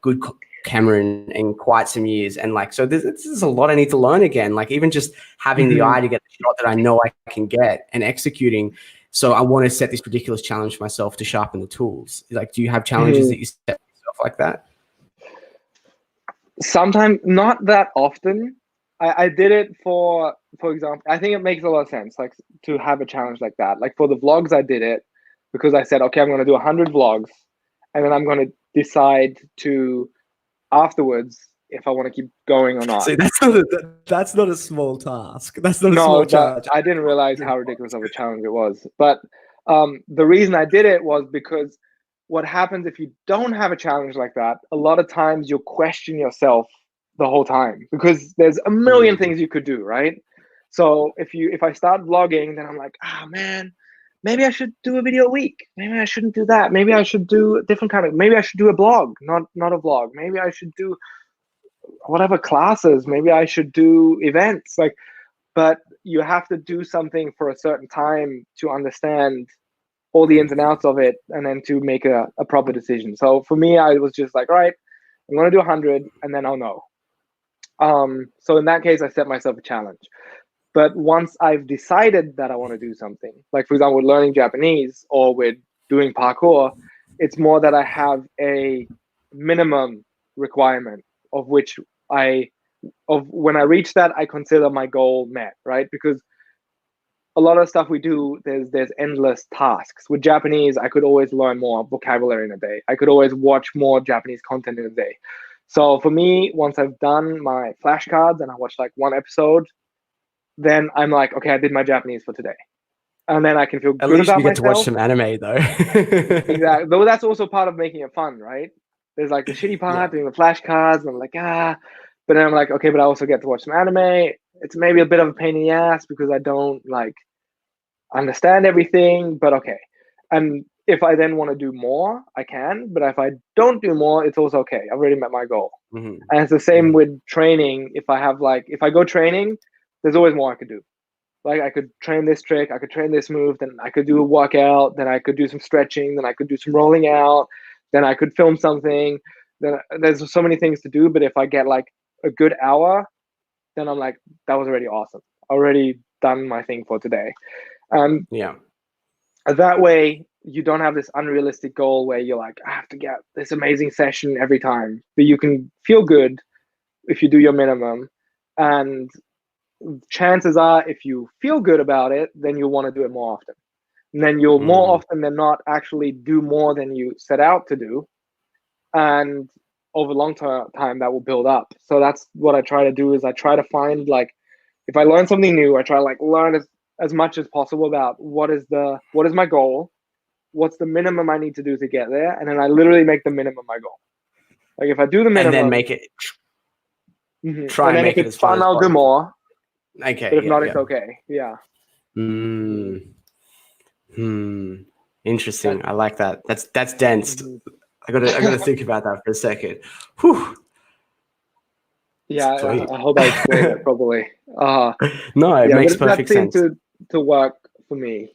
good camera in quite some years. And like, so this is a lot I need to learn again. Like even just having the eye to get the shot that I know I can get and executing. So I want to set this ridiculous challenge for myself to sharpen the tools. Like, do you have challenges that you set yourself like that? Sometimes, not that often. I did it for example, I think it makes a lot of sense, like to have a challenge like that. Like for the vlogs, I did it because I said, okay, I'm going to do 100 vlogs and then I'm going to decide to afterwards if I want to keep going or not. See, that's not a small task. That's not a small challenge. I didn't realize how ridiculous of a challenge it was. But the reason I did it was because what happens if you don't have a challenge like that, a lot of times you'll question yourself the whole time because there's a million things you could do, right? So if I start vlogging, then I'm like, man, maybe I should do a video a week. Maybe I shouldn't do that. Maybe I should do a different kind of, maybe I should do a blog, not a vlog. Maybe I should do whatever classes. Maybe I should do events. Like, but you have to do something for a certain time to understand all the ins and outs of it and then to make a proper decision. So for me, I was just like, all right, I'm going to do 100 and then I'll know. So in that case, I set myself a challenge. But once I've decided that I want to do something, like for example, with learning Japanese or with doing parkour, it's more that I have a minimum requirement of which when I reach that, I consider my goal met, right? Because a lot of stuff we do, there's endless tasks. With Japanese, I could always learn more vocabulary in a day. I could always watch more Japanese content in a day. So for me, once I've done my flashcards and I watch like one episode, then I'm like, okay, I did my Japanese for today. And then I can feel good about myself. At least you get to watch some anime though. Exactly. Though that's also part of making it fun, right? There's like the shitty part, doing the flashcards, and I'm like, But then I'm like, okay, but I also get to watch some anime. It's maybe a bit of a pain in the ass because I don't like understand everything, but okay. And if I then want to do more, I can. But if I don't do more, it's also okay. I've already met my goal. Mm-hmm. And it's the same Mm-hmm. with training. If I go training, there's always more I could do. Like I could train this trick, I could train this move, then I could do a workout, then I could do some stretching, then I could do some rolling out, then I could film something. Then there's so many things to do. But if I get like a good hour, then I'm like, that was already awesome. Already done my thing for today. Yeah. That way you don't have this unrealistic goal where you're like, I have to get this amazing session every time. But you can feel good if you do your minimum. And chances are, if you feel good about it, then you'll want to do it more often. And then you'll more often than not actually do more than you set out to do. And over long time, that will build up. So that's what I try to do is I try to find like, if I learn something new, I try to like learn as much as possible about what is my goal, what's the minimum I need to do to get there, and then I literally make the minimum my goal. Like if I do the minimum, and then make it try and make it as fun as I'll possible. do more. Okay, but if not, it's okay. Yeah. Interesting. I like that. That's dense. I gotta think about that for a second. Whew. Yeah, I hope I explained it properly. No, it makes perfect sense. That seemed to work for me.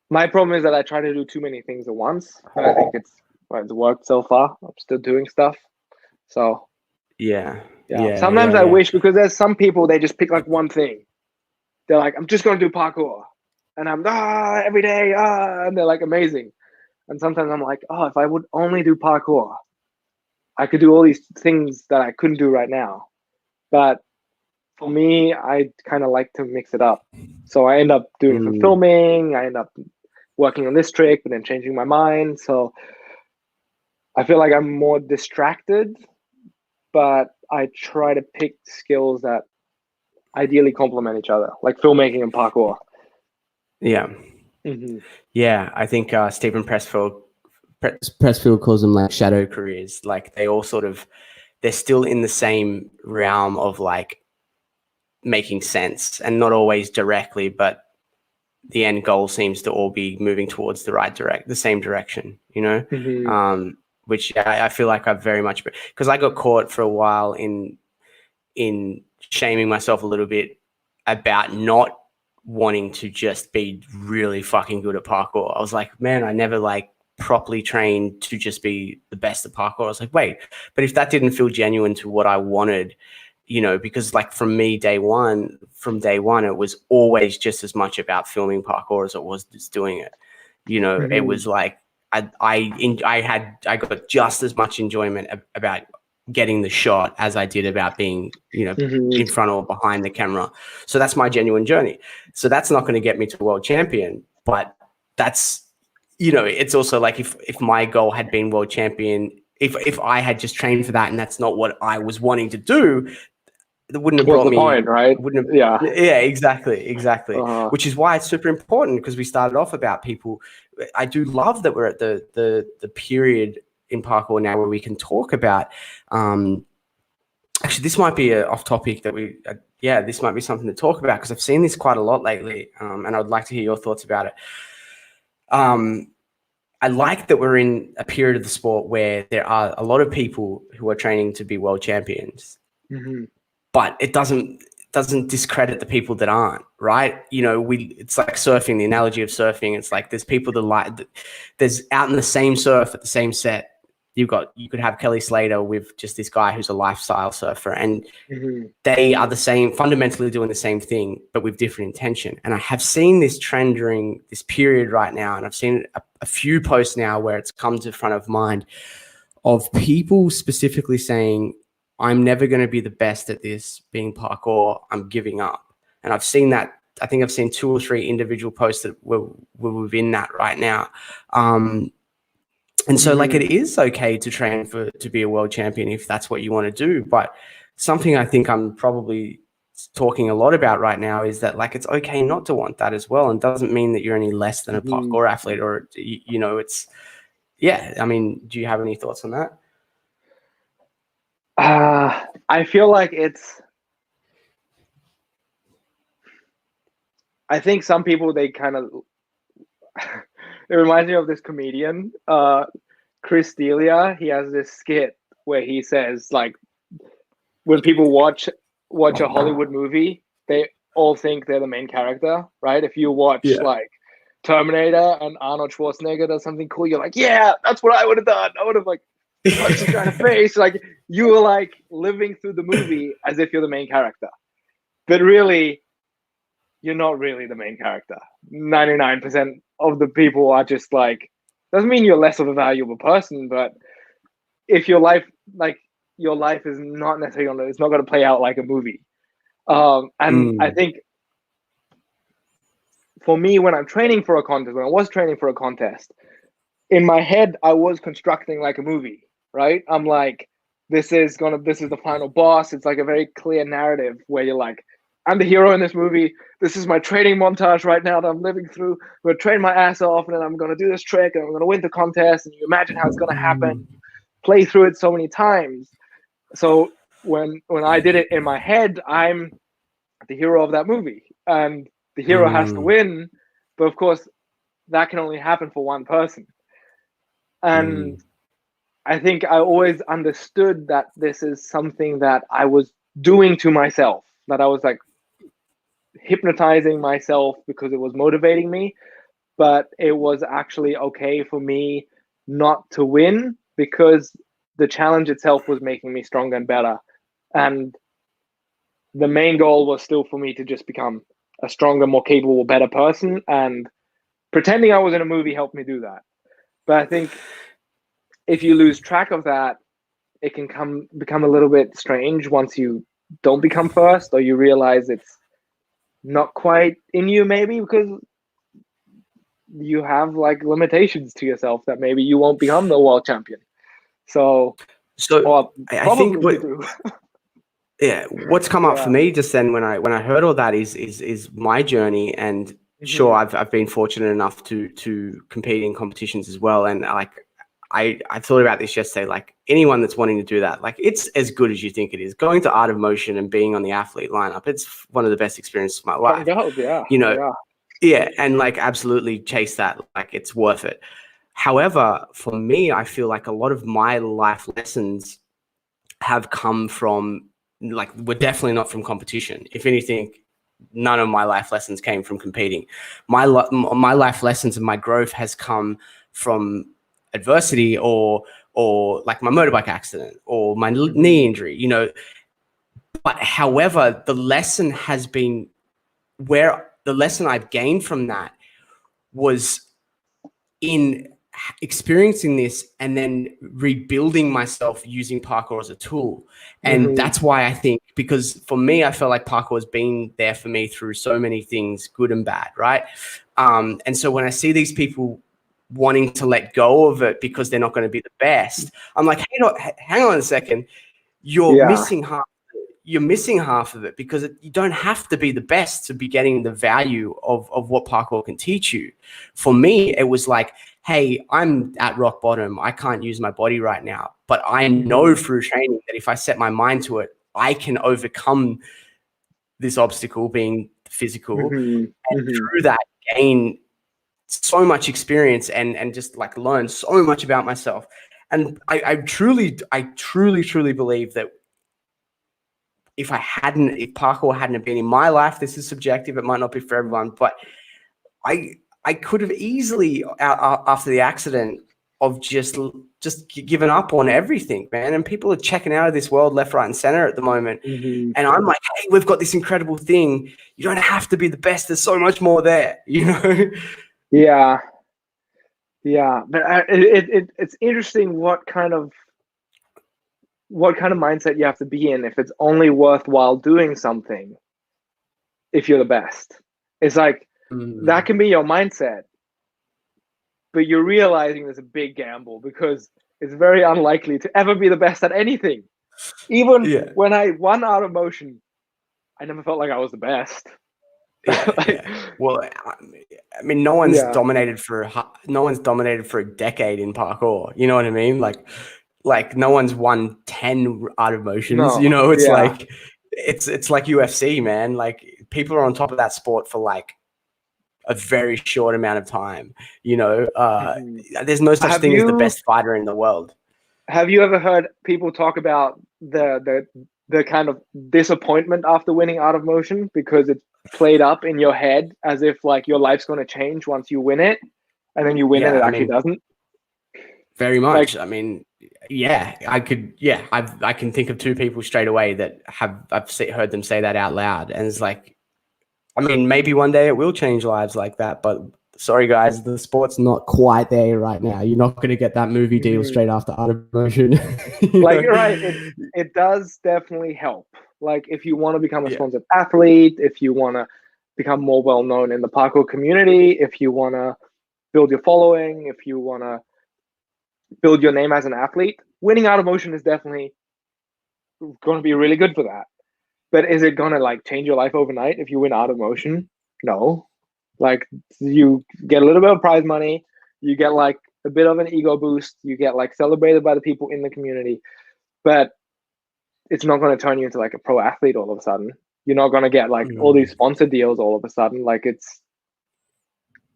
My problem is that I try to do too many things at once, and I think it's worked so far. I'm still doing stuff, so yeah. Sometimes I wish, because there's some people, they just pick like one thing. They're like, I'm just gonna do parkour, and I'm every day, and they're like amazing. And sometimes I'm like, oh, if I would only do parkour, I could do all these things that I couldn't do right now. But for me, I kind of like to mix it up. So I end up doing some filming. I end up working on this trick, but then changing my mind. So I feel like I'm more distracted, but I try to pick skills that ideally complement each other, like filmmaking and parkour. Yeah. Yeah, I think Stephen Pressfield calls them like shadow careers. Like they all they're still in the same realm of like making sense, and not always directly, but the end goal seems to all be moving towards the same direction, you know? Which I feel like I've very much, because I got caught for a while in shaming myself a little bit about not wanting to just be really fucking good at parkour. I was like, man, I never like properly trained to just be the best at parkour. I was like, wait, but if that didn't feel genuine to what I wanted, you know, because like from day one, it was always just as much about filming parkour as it was just doing it. You know, it was like I got just as much enjoyment about getting the shot as I did about being, you know, in front or behind the camera. So that's my genuine journey. So that's not going to get me to world champion, but that's, you know, it's also like if my goal had been world champion, if I had just trained for that and that's not what I was wanting to do, it wouldn't have brought me. Point, right? Yeah, exactly. Which is why it's super important, because we started off about people. I do love that we're at the period in parkour now where we can talk about. Actually, this might be off topic that this might be something to talk about, because I've seen this quite a lot lately, and I'd like to hear your thoughts about it. I like that we're in a period of the sport where there are a lot of people who are training to be world champions. But it doesn't discredit the people that aren't, right? You know, it's like surfing, the analogy of surfing. It's like there's people there's out in the same surf at the same set. You could have Kelly Slater with just this guy who's a lifestyle surfer, and they are the same, fundamentally doing the same thing, but with different intention. And I have seen this trend during this period right now, and I've seen a few posts now where it's come to front of mind of people specifically saying, I'm never going to be the best at this being parkour, I'm giving up. And I've seen that. I think I've seen 2 or 3 individual posts that were within that right now. And so like it is okay to train to be a world champion if that's what you want to do. But something I think I'm probably talking a lot about right now is that like it's okay not to want that as well, and doesn't mean that you're any less than a parkour athlete, or you know, it's I mean, do you have any thoughts on that? I feel like it's I think some people, they kind of, it reminds me of this comedian, Chris D'Elia. He has this skit where he says, like, when people watch a Hollywood movie, they all think they're the main character, right? If you watch like Terminator and Arnold Schwarzenegger does something cool, you're like, yeah, that's what I would have done. I would have like punched this guy in the face. Like, you were like living through the movie as if you're the main character, but really, you're not really the main character. 99% of the people are just like, doesn't mean you're less of a valuable person, but if your life, like, your life is not necessarily it's not going to play out like a movie. And I think for me, when I'm training for a contest, when I was training for a contest, in my head, I was constructing like a movie, right? I'm like, this is the final boss. It's like a very clear narrative where you're like, I'm the hero in this movie. This is my training montage right now that I'm living through. I'm going to train my ass off, and then I'm going to do this trick, and I'm going to win the contest. And you imagine how it's going to happen. Play through it so many times. So when I did it in my head, I'm the hero of that movie, and the hero has to win. But of course, that can only happen for one person. And I think I always understood that this is something that I was doing to myself, that I was like hypnotizing myself because it was motivating me. But it was actually okay for me not to win, because the challenge itself was making me stronger and better. And the main goal was still for me to just become a stronger, more capable, better person. And pretending I was in a movie helped me do that. But I think if you lose track of that, it can become a little bit strange once you don't become first, or you realize it's not quite in you, maybe because you have like limitations to yourself that maybe you won't become the world champion. So I think what's come up for me just then when I heard all that is my journey. And sure, I've been fortunate enough to compete in competitions as well. And like I thought about this yesterday, like anyone that's wanting to do that, like it's as good as you think it is. Going to Art of Motion and being on the athlete lineup, it's one of the best experiences of my life. And like absolutely chase that, like it's worth it. However, for me, I feel like a lot of my life lessons have come from, like, we're definitely not from competition. If anything, none of my life lessons came from competing. My life lessons and my growth has come from adversity or like my motorbike accident or my knee injury, you know. But however, the lesson has been where the lesson I've gained from that was in experiencing this and then rebuilding myself using parkour as a tool. And that's why I think, because for me, I felt like parkour has been there for me through so many things, good and bad, right? And so when I see these people wanting to let go of it because they're not going to be the best, I'm like, hey, hang on a second, you're missing half of it, because you don't have to be the best to be getting the value of what parkour can teach you. For me, it was like, hey, I'm at rock bottom. I can't use my body right now, but I know through training that if I set my mind to it, I can overcome this obstacle, being physical, and through that gain so much experience and just like learn so much about myself. And I truly believe that if parkour hadn't been in my life, this is subjective, it might not be for everyone, but I could have easily, after the accident, of just given up on everything, man. And people are checking out of this world left, right, and center at the moment. And I'm like, hey, we've got this incredible thing. You don't have to be the best. There's so much more there, you know? Yeah. But it's interesting what kind of mindset you have to be in if it's only worthwhile doing something if you're the best. It's like, that can be your mindset, but you're realizing there's a big gamble, because it's very unlikely to ever be the best at anything. Even when I won Art of Motion, I never felt like I was the best. Well, I mean, no one's dominated for a decade in parkour. You know what I mean? Like no one's won 10 Art of Motions. You know, it's like it's like UFC, man. Like people are on top of that sport for like a very short amount of time. You know, there's no such Have thing as the you best fighter in the world. have you ever heard people talk about the kind of disappointment after winning Art of Motion because it's played up in your head as if like your life's going to change once you win it, and then you win it, Yeah, it I actually mean, doesn't? very Like, much. I mean, yeah, I could. Yeah, I can think of two people straight away that heard them say that out loud, and it's like, I mean, maybe one day it will change lives like that, but sorry guys, the sport's not quite there right now. You're not going to get that movie deal straight after Art of Motion. like you're right, it does definitely help. Like if you want to become a Yeah. sponsored athlete, if you want to become more well known in the parkour community, if you want to build your following, if you want to build your name as an athlete, winning Art of Motion is definitely going to be really good for that. But is it going to like change your life overnight if you win Art of Motion? No. Like you get a little bit of prize money, you get like a bit of an ego boost, you get like celebrated by the people in the community, but it's not going to turn you into like a pro athlete all of a sudden. You're not going to get like all these sponsor deals all of a sudden. Like it's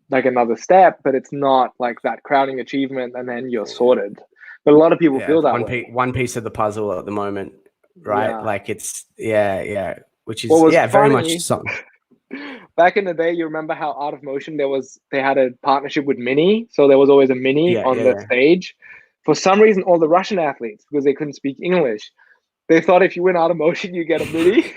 like another step, but it's not like that crowning achievement and then you're sorted. But a lot of people feel that way. One piece of the puzzle at the moment, right? Yeah. Like it's yeah, which What is was very much funny something. back in the day, you remember how Art of Motion they had a partnership with Mini, so there was always a Mini on the stage. For some reason, all the Russian athletes, because they couldn't speak English, they thought if you win Art of Motion, you get a Mini.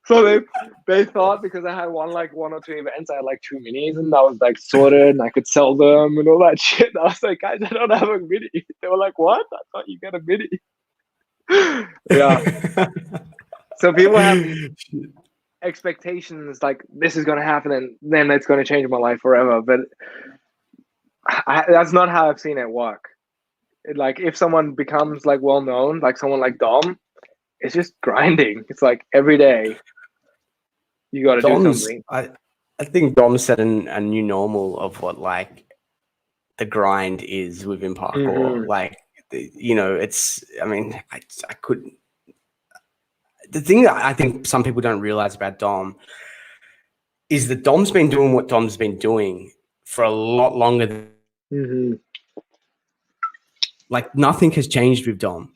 So they thought because I had won like one or two events, I had like 2 minis, and I was like sorted, and I could sell them and all that shit. And I was like, guys, I don't have a mini. They were like, what? I thought you get a mini. Yeah. So people have expectations like this is going to happen and then it's going to change my life forever, but that's not how I've seen it work. Like if someone becomes like well known, like someone like Dom, it's just grinding. It's like every day you got to do something. I think Dom set a new normal of what like the grind is within parkour. Like you know, it's, I mean, I couldn't. The thing that I think some people don't realize about Dom is that Dom's been doing what Dom's been doing for a lot longer than like nothing has changed with Dom.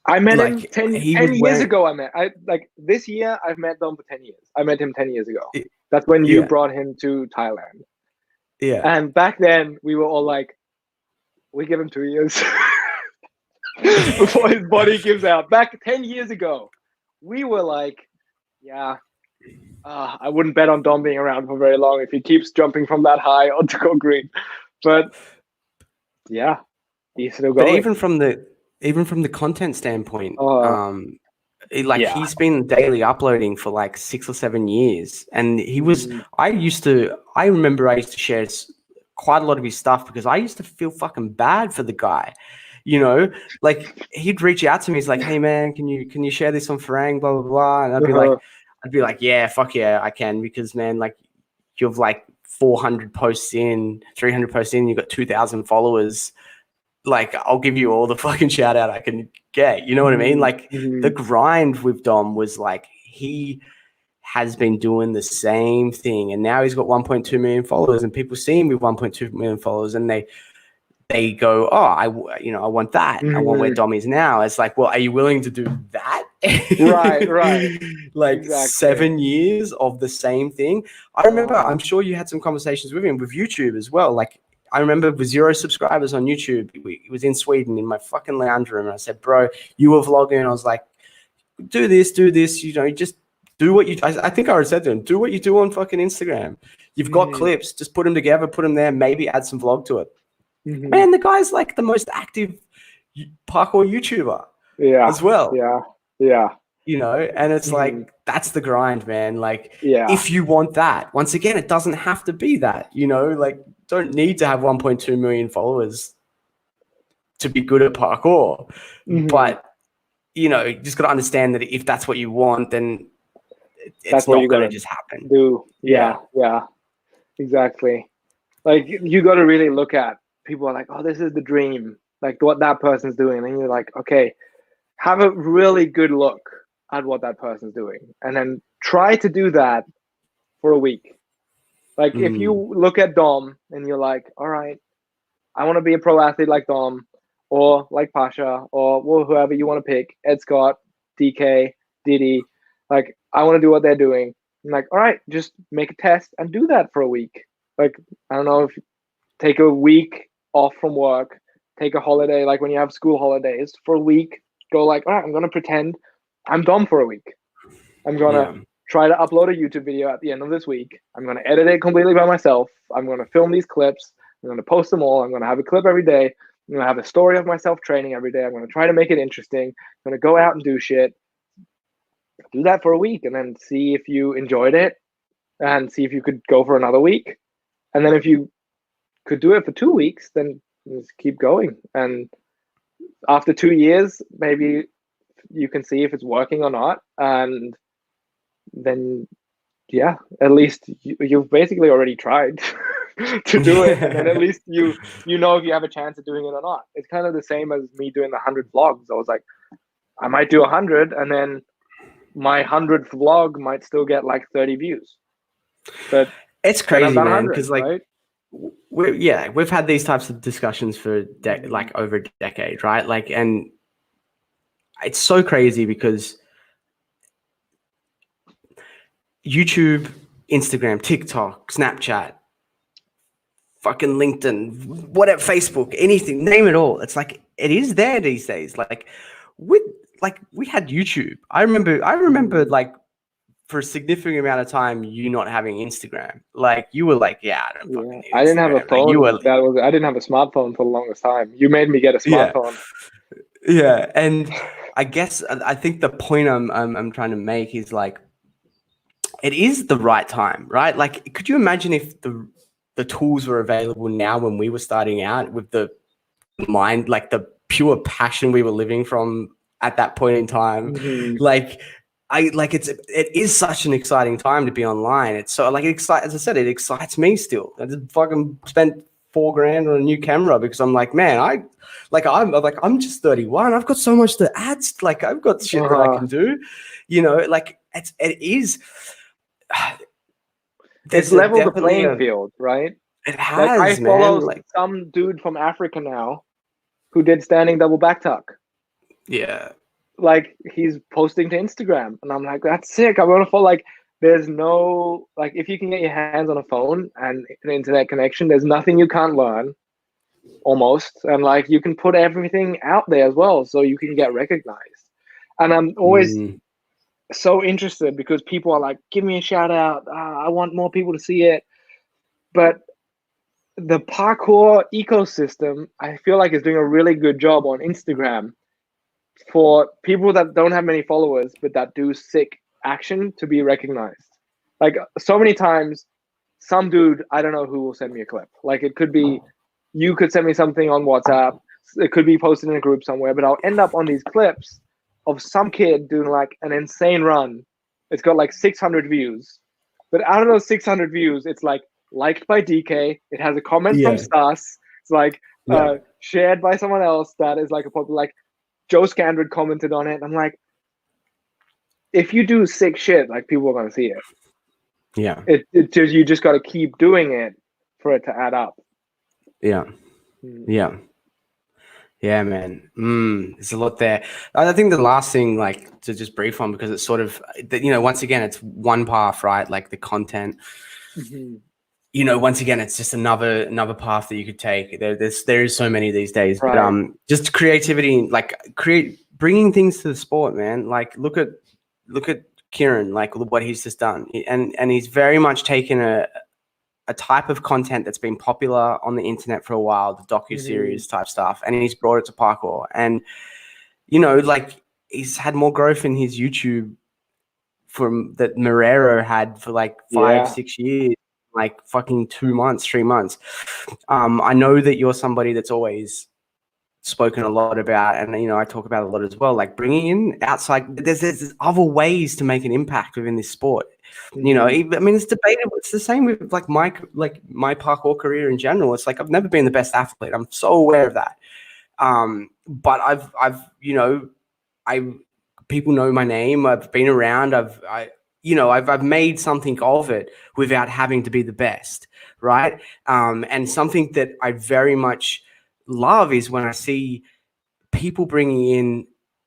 I met like, him 10 years ago. I like this year I've met Dom for 10 years. I met him 10 years ago. That's when you brought him to Thailand. Yeah. And back then we were all like, we give him 2 years before his body gives out. Back 10 years ago, we were like, yeah, I wouldn't bet on Dom being around for very long if he keeps jumping from that high onto concrete. But yeah, he's still going. But even from the content standpoint, he's been daily uploading for like 6 or 7 years, and he was. I remember I used to share quite a lot of his stuff because I used to feel fucking bad for the guy. You know, like he'd reach out to me. He's like, "Hey man, can you share this on Farang?" Blah blah blah, and I'd be like, "Yeah, fuck yeah, I can," because man, like you've like 400 posts in, 300 posts in, you've got 2,000 followers. Like I'll give you all the fucking shout out I can get. You know what I mean? Like the grind with Dom was like he has been doing the same thing, and now he's got 1.2 million followers, and people see him with 1.2 million followers, and they go, oh, I want that. I want where Dom is now. It's like, well, are you willing to do that? Right. Like exactly. 7 years of the same thing. I remember, I'm sure you had some conversations with him with YouTube as well. Like I remember with 0 subscribers on YouTube, he was in Sweden in my fucking lounge room. And I said, bro, you were vlogging. And I was like, do this, you know, just do what you, I think I already said to him, do what you do on fucking Instagram. You've got clips, just put them together, put them there, maybe add some vlog to it. Man, the guy's like the most active parkour YouTuber as well. Yeah. You know, and it's like, that's the grind, man. Like, if you want that, once again, it doesn't have to be that, you know, like don't need to have 1.2 million followers to be good at parkour. But, you know, you just got to understand that if that's what you want, then it's not going to just happen. Yeah, exactly. Like you got to really look at, people are like, oh, this is the dream, like what that person's doing. And you're like, okay, have a really good look at what that person's doing. And then try to do that for a week. Like if you look at Dom and you're like, all right, I want to be a pro athlete like Dom or like Pasha or whoever you want to pick, Ed Scott, DK, Diddy, like I want to do what they're doing. I'm like, all right, just make a test and do that for a week. Like, I don't know, if take a week off from work, take a holiday, like when you have school holidays for a week, go like, all right, I'm going to pretend I'm Dom for a week. I'm going to try to upload a YouTube video at the end of this week. I'm going to edit it completely by myself. I'm going to film these clips. I'm going to post them all. I'm going to have a clip every day. I'm going to have a story of myself training every day. I'm going to try to make it interesting. I'm going to go out and do shit. Do that for a week and then see if you enjoyed it and see if you could go for another week. And then if you could do it for 2 weeks, then just keep going. And after 2 years, maybe you can see if it's working or not. And then, yeah, at least you've basically already tried to do it. And then at least you know if you have a chance of doing it or not. It's kind of the same as me doing the 100 vlogs. I was like, I might do 100 and then my 100th vlog might still get like 30 views. But it's crazy, man, because like, right? we've had these types of discussions for like over a decade, right? Like, and it's so crazy because YouTube, Instagram, TikTok, Snapchat, fucking LinkedIn, whatever, Facebook, anything, name it all. It's like, it is there these days. Like we had YouTube. I remember like for a significant amount of time, you not having Instagram. Like you were like, yeah, I don't fucking need I didn't have a Instagram. phone. Like, I didn't have a smartphone for the longest time. You made me get a smartphone. Yeah. And I guess I think the point I'm trying to make is like, it is the right time, right? Like, could you imagine if the tools were available now when we were starting out with the mind, like the pure passion we were living from at that point in time? It is such an exciting time to be online. It's so like, as I said, it excites me still. I just fucking spent $4,000 on a new camera because I'm like, man, I'm just 31. I've got so much to add. Like I've got shit that I can do, like it is. It's leveled the playing field, right? It has, like, I follow some dude from Africa now who did standing double back tuck. Yeah. Like he's posting to Instagram and I'm like, that's sick. I want to follow. Like there's no, like if you can get your hands on a phone and an internet connection, there's nothing you can't learn almost. And like you can put everything out there as well so you can get recognized. And I'm always so interested because people are like, give me a shout out. I want more people to see it. But the parkour ecosystem, I feel like is doing a really good job on Instagram for people that don't have many followers, but that do sick action to be recognized. Like so many times, some dude, I don't know who will send me a clip. Like it could be, you could send me something on WhatsApp. It could be posted in a group somewhere, but I'll end up on these clips of some kid doing like an insane run. It's got like 600 views, but out of those 600 views, it's like liked by DK. It has a comment from Stas. It's like shared by someone else that is like a popular, like Joe Scandred commented on it. I'm like, if you do sick shit, like people are gonna see it. Yeah. It just, you just got to keep doing it for it to add up. Yeah. Yeah. Yeah, man. There's a lot there. I think the last thing, like, to just brief on, because it's sort of, once again, it's one path, right? Like the content. Once again, it's just another path that you could take. There is so many these days, right. But just creativity, like bringing things to the sport, man. Like look at Kieran, like what he's just done, and he's very much taken a type of content that's been popular on the internet for a while, the docu-series type stuff, and he's brought it to parkour. And, like he's had more growth in his YouTube that Marrero had for like 5-6 years, like fucking 2 months, 3 months. I know that you're somebody that's always spoken a lot about, and I talk about a lot as well, like bringing in outside. There's other ways to make an impact within this sport. I mean, it's debatable. It's the same with like my parkour career in general. It's like I've never been the best athlete. I'm so aware of that. But I've people know my name. I've been around. I've made something of it without having to be the best, right? And something that I very much love is when I see people bringing in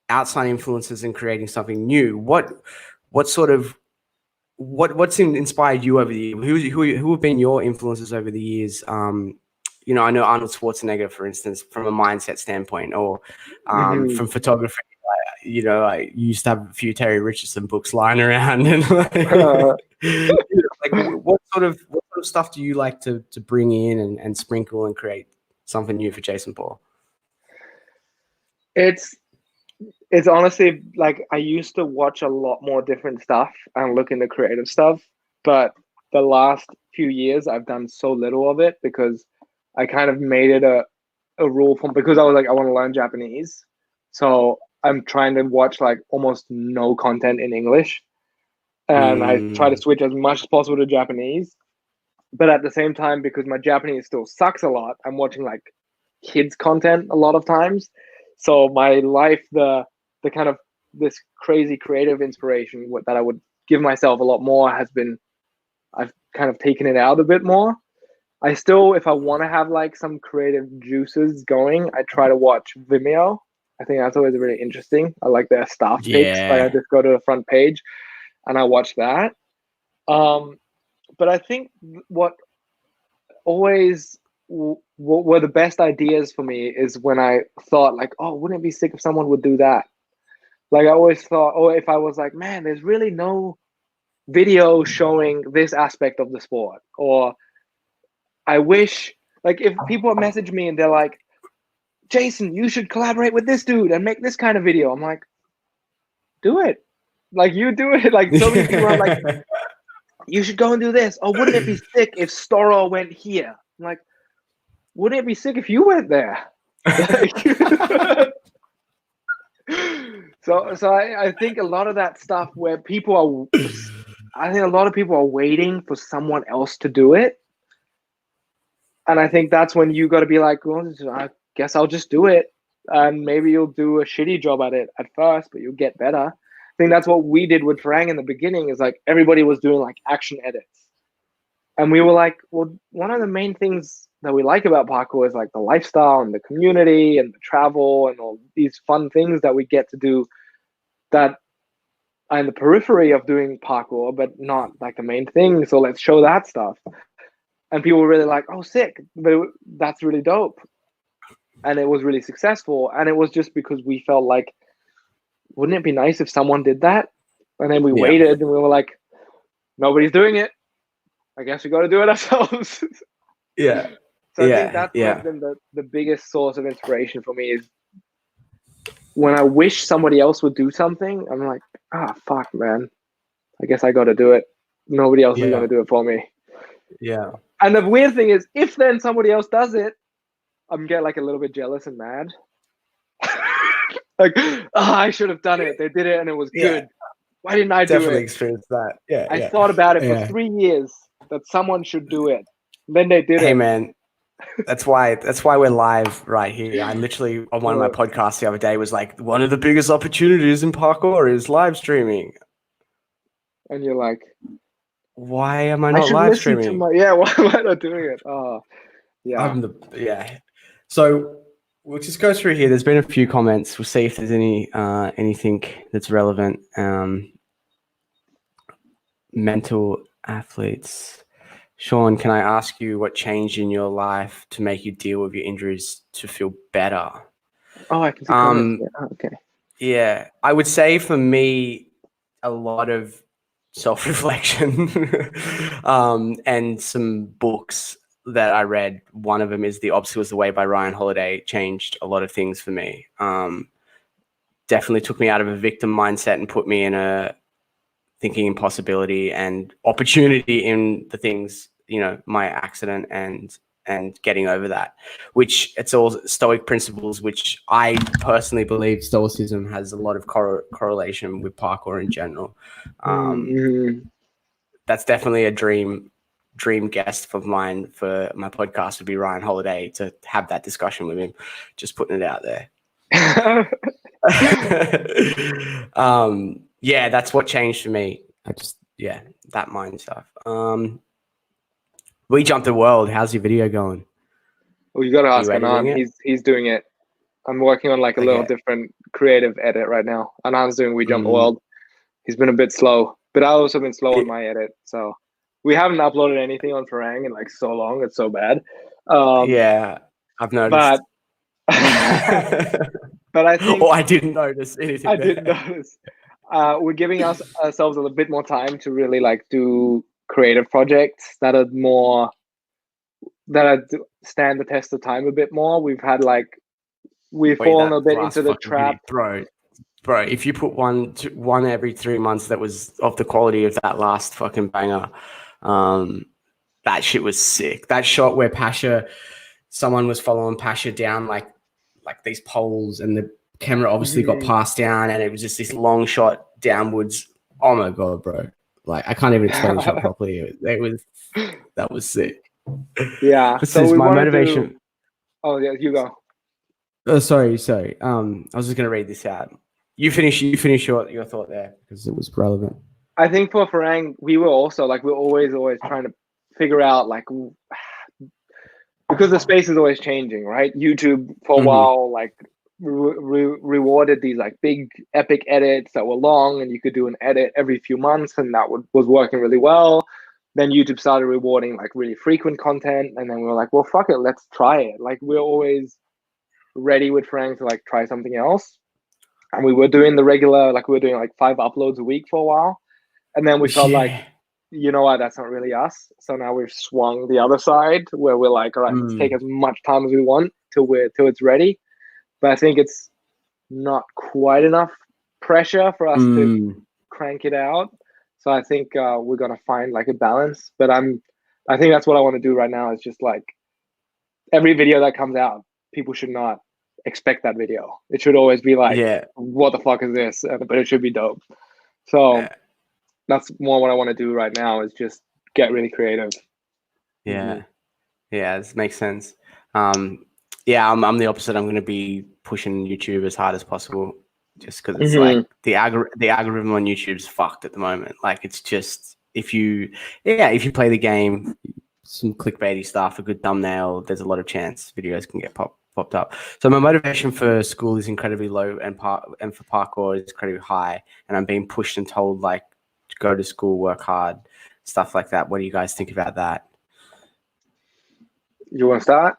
outside influences and creating something new. What's inspired you over the years? Who have been your influences over the years? I know Arnold Schwarzenegger, for instance, from a mindset standpoint, or from photography. I used to have a few Terry Richardson books lying around, and what sort of stuff do you like to bring in and sprinkle and create something new for Jason Paul? It's honestly like I used to watch a lot more different stuff and look into creative stuff, but the last few years I've done so little of it because I kind of made it a rule because I was like, I want to learn Japanese. So I'm trying to watch like almost no content in English. And I try to switch as much as possible to Japanese. But at the same time, because my Japanese still sucks a lot, I'm watching like kids content a lot of times. So my life, the kind of this crazy creative inspiration that I would give myself a lot more has been, I've kind of taken it out a bit more. I still, if I want to have like some creative juices going, I try to watch Vimeo. I think that's always really interesting. I like their staff picks. Like I just go to the front page and I watch that. But I think what always were the best ideas for me is when I thought like, oh, wouldn't it be sick if someone would do that? Like I always thought, or if I was like, man, there's really no video showing this aspect of the sport, or I wish, like if people message me and they're like, Jason, you should collaborate with this dude and make this kind of video. I'm like, do it. Like you do it. Like so many people are like, you should go and do this. Oh, wouldn't it be sick if Storo went here? I'm like, wouldn't it be sick if you went there? So I think a lot of that stuff where I think a lot of people are waiting for someone else to do it. And I think that's when you got to be like, well, I guess I'll just do it. And maybe you'll do a shitty job at it at first, but you'll get better. I think that's what we did with Farang in the beginning is like everybody was doing like action edits. And we were like, well, one of the main things that we like about parkour is like the lifestyle and the community and the travel and all these fun things that we get to do that are in the periphery of doing parkour, but not like the main thing. So let's show that stuff. And people were really like, oh, sick. But that's really dope. And it was really successful. And it was just because we felt like, wouldn't it be nice if someone did that? And then we waited and we were like, nobody's doing it. I guess we got to do it ourselves. Yeah. So I think that's been the biggest source of inspiration for me is when I wish somebody else would do something, I'm like, fuck, man. I guess I got to do it. Nobody else is going to do it for me. Yeah. And the weird thing is, if then somebody else does it, I'm getting like a little bit jealous and mad. Like, I should have done it. They did it and it was good. Why didn't I do it? Definitely experienced that. Yeah. I thought about it for 3 years that someone should do it. Then they did it. Hey, man. That's why we're live right here. I literally on one of my podcasts the other day was like, one of the biggest opportunities in parkour is live streaming. And you're like, why am I not live streaming? Why am I not doing it? Oh, yeah. So we'll just go through here. There's been a few comments. We'll see if there's anything that's relevant. Mental athletes. Shaun, can I ask you what changed in your life to make you deal with your injuries to feel better? Oh, I can see comments. Okay. Yeah, I would say for me, a lot of self-reflection and some books that I read. One of them is The Obstacle is the Way by Ryan Holiday. Changed a lot of things for me. Definitely took me out of a victim mindset and put me in a thinking in possibility and opportunity in the things, my accident and getting over that, which it's all Stoic principles, which I personally believe Stoicism has a lot of correlation with parkour in general. That's definitely a dream guest of mine for my podcast would be Ryan Holiday, to have that discussion with him. Just putting it out there. Yeah, that's what changed for me. Yeah, that mind stuff. We Jumped the World. How's your video going? Well, you got to Are ask you editing Anand. it? He's doing it. I'm working on like a little Okay. different creative edit right now. Anand's doing We Jump the Mm, World. He's been a bit slow, but I've also been slow on it- my edit. So we haven't uploaded anything on Farang in like so long. It's so bad. Um, yeah, I've noticed. but but I think I didn't notice anything I didn't there. notice. We're giving ourselves a little bit more time to really like do creative projects that are more stand the test of time a bit more. We've Wait, fallen that a bit last into the fucking video, trap. bro. If you put one every 3 months, that was of the quality of that last fucking banger. That shit was sick. That shot where someone was following Pasha down like these poles, and the camera obviously got passed down, and it was just this long shot downwards. Oh my god, bro! Like, I can't even explain the shot properly. That was sick. Yeah. This So is we my want to do. motivation. Oh yeah, you go. Oh, sorry. I was just gonna read this out. You finish your thought there because it was relevant. I think for Farang, we were also like we're always trying to figure out like because the space is always changing, right? YouTube for a while like rewarded these like big epic edits that were long, and you could do an edit every few months, and that was working really well. Then YouTube started rewarding like really frequent content, and then we were like, well, fuck it, let's try it. Like we're always ready with Frank to like try something else, and we were doing the regular like we were doing like 5 uploads a week for a while, and then we felt like, Yeah. you know what, that's not really us. So now we've swung the other side where we're like, all right, let's take as much time as we want till it's ready. But I think it's not quite enough pressure for us to crank it out. So I think we're gonna find like a balance. But I think that's what I want to do right now. Is just like every video that comes out, people should not expect that video. It should always be like, Yeah. what the fuck is this? But it should be dope. So that's more what I want to do right now, is just get really creative. Yeah. Yeah, this makes sense. Yeah, I'm the opposite. I'm going to be pushing YouTube as hard as possible, just because it's like the algorithm on YouTube's fucked at the moment. Like, it's just if you play the game, some clickbaity stuff, a good thumbnail, there's a lot of chance videos can get popped up. So my motivation for school is incredibly low, and for parkour is incredibly high, and I'm being pushed and told like to go to school, work hard, stuff like that. What do you guys think about that? You want to start?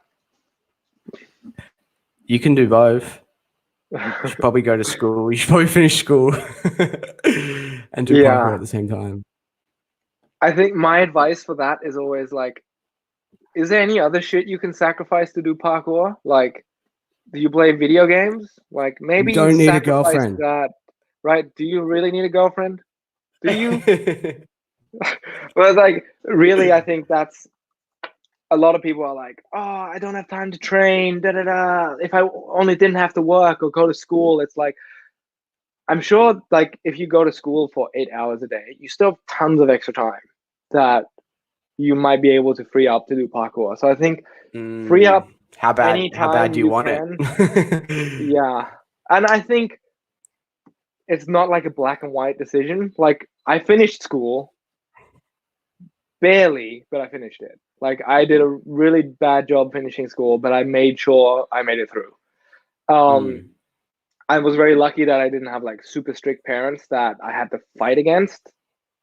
You can do both. You should probably go to school. You should probably finish school and do parkour at the same time. I think my advice for that is always like, is there any other shit you can sacrifice to do parkour? Like, do you play video games? Like, maybe You don't need a sacrifice girlfriend. that, right? Do you really need a girlfriend? Do you? But like, really, I think that's a lot of people are like, oh, I don't have time to train. Da da da. If I only didn't have to work or go to school, it's like, I'm sure, like, if you go to school for 8 hours a day, you still have tons of extra time that you might be able to free up to do parkour. So I think free up how bad anytime do you want can. it? Yeah. And I think it's not like a black and white decision. Like, I finished school barely, but I finished it. Like, I did a really bad job finishing school, but I made sure I made it through. I was very lucky that I didn't have like super strict parents that I had to fight against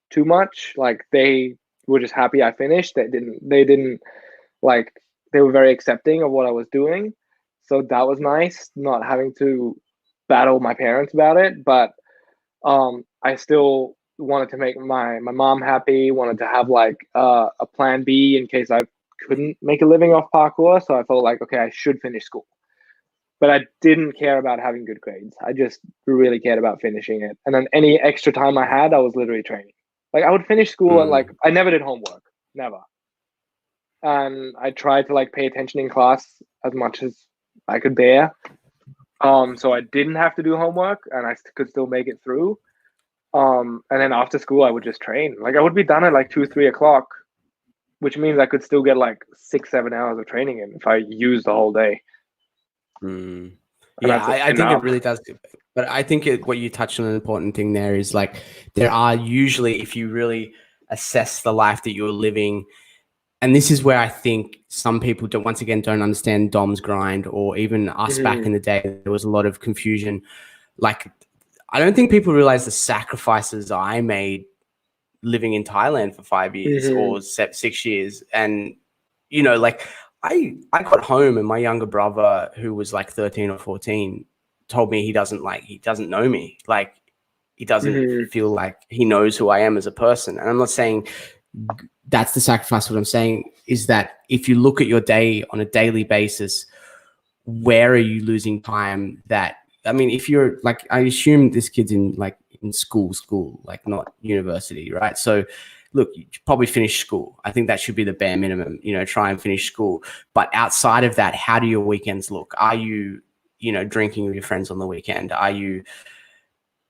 too much. Like, they were just happy I finished. They didn't like, they were very accepting of what I was doing. So that was nice, not having to battle my parents about it. But I still wanted to make my mom happy, wanted to have like a plan B in case I couldn't make a living off parkour. So I felt like, okay, I should finish school. But I didn't care about having good grades. I just really cared about finishing it. And then any extra time I had, I was literally training. Like, I would finish school and like, I never did homework, never. And I tried to like pay attention in class as much as I could bear. So I didn't have to do homework, and I could still make it through. And then after school, I would just train. Like, I would be done at like 2, 3 o'clock, which means I could still get like 6, 7 hours of training in if I used the whole day. Yeah, I think it really does. But I think what you touched on, an important thing there is like, there are usually, if you really assess the life that you're living, and this is where I think some people once again don't understand Dom's grind, or even us back in the day, there was a lot of confusion. Like, I don't think people realize the sacrifices I made living in Thailand for 5 years or 6 years. And, you know, like I got home and my younger brother, who was like 13 or 14, told me he doesn't know me. Like, he doesn't feel like he knows who I am as a person. And I'm not saying that's the sacrifice. What I'm saying is that if you look at your day on a daily basis, where are you losing time? That, I mean, if you're like, I assume this kid's in school, like not university, right? So look, you should probably finish school. I think that should be the bare minimum, you know, try and finish school. But outside of that, how do your weekends look? Are you, you know, drinking with your friends on the weekend? Are you,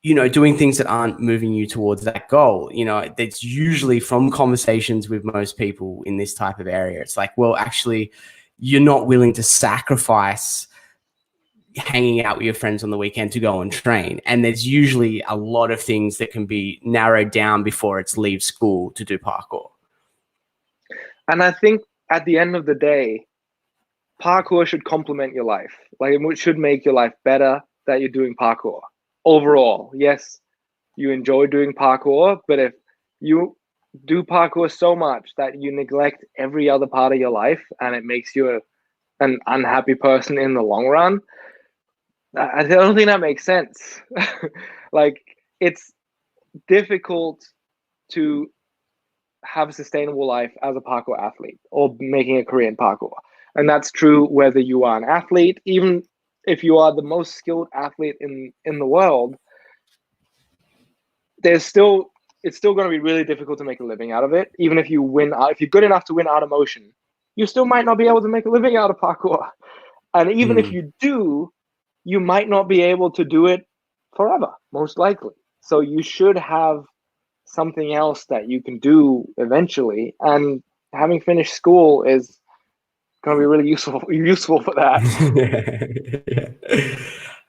you know, doing things that aren't moving you towards that goal? You know, that's usually from conversations with most people in this type of area. It's like, well, actually, you're not willing to sacrifice hanging out with your friends on the weekend to go and train. And there's usually a lot of things that can be narrowed down before it's leave school to do parkour. And I think at the end of the day, parkour should complement your life. Like, it should make your life better that you're doing parkour. Overall, yes, you enjoy doing parkour, but if you do parkour so much that you neglect every other part of your life and it makes you an unhappy person in the long run, I don't think that makes sense. Like, it's difficult to have a sustainable life as a parkour athlete or making a career in parkour. And that's true whether you are an athlete, even if you are the most skilled athlete in the world, it's still going to be really difficult to make a living out of it. Even if you win, if you're good enough to win out of motion, you still might not be able to make a living out of parkour. And even if you do, you might not be able to do it forever, most likely. So you should have something else that you can do eventually. And having finished school is going to be really useful for that.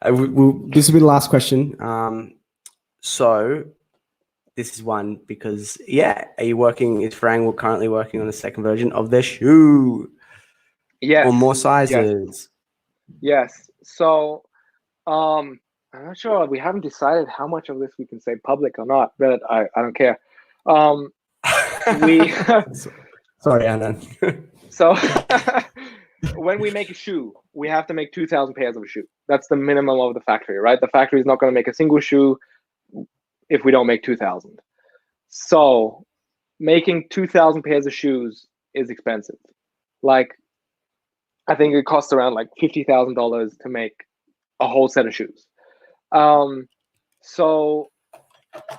This will be the last question. So this is one because, are you working, is Farang currently working on a second version of their shoe? Yes. Or more sizes? Yes. So, I'm not sure. We haven't decided how much of this we can say public or not, but I don't care. Sorry, Anand. So when we make a shoe, we have to make 2,000 pairs of a shoe. That's the minimum of the factory, right? The factory is not going to make a single shoe if we don't make 2,000. So making 2,000 pairs of shoes is expensive. Like, I think it costs around like $50,000 to make a whole set of shoes. So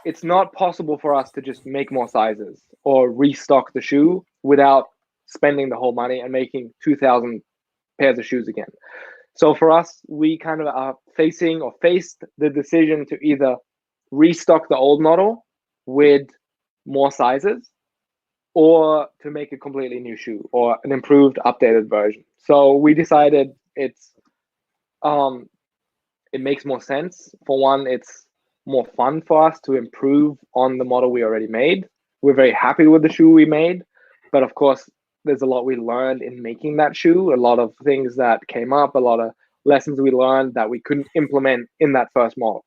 it's not possible for us to just make more sizes or restock the shoe without spending the whole money and making 2,000 pairs of shoes again. So for us, we kind of are faced the decision to either restock the old model with more sizes or to make a completely new shoe or an improved, updated version. So we decided it makes more sense. For one, it's more fun for us to improve on the model we already made. We're very happy with the shoe we made, but of course, there's a lot we learned in making that shoe, a lot of things that came up, a lot of lessons we learned that we couldn't implement in that first model,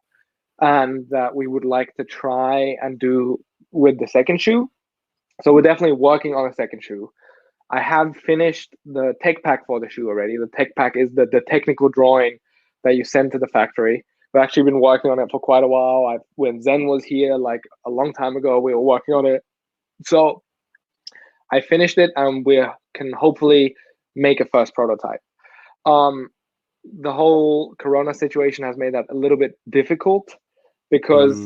and that we would like to try and do with the second shoe. So we're definitely working on a second shoe. I have finished the tech pack for the shoe already. The tech pack is the technical drawing that you send to the factory. We've actually been working on it for quite a while. When Zen was here, like a long time ago, we were working on it. So I finished it, and we can hopefully make a first prototype. The whole Corona situation has made that a little bit difficult because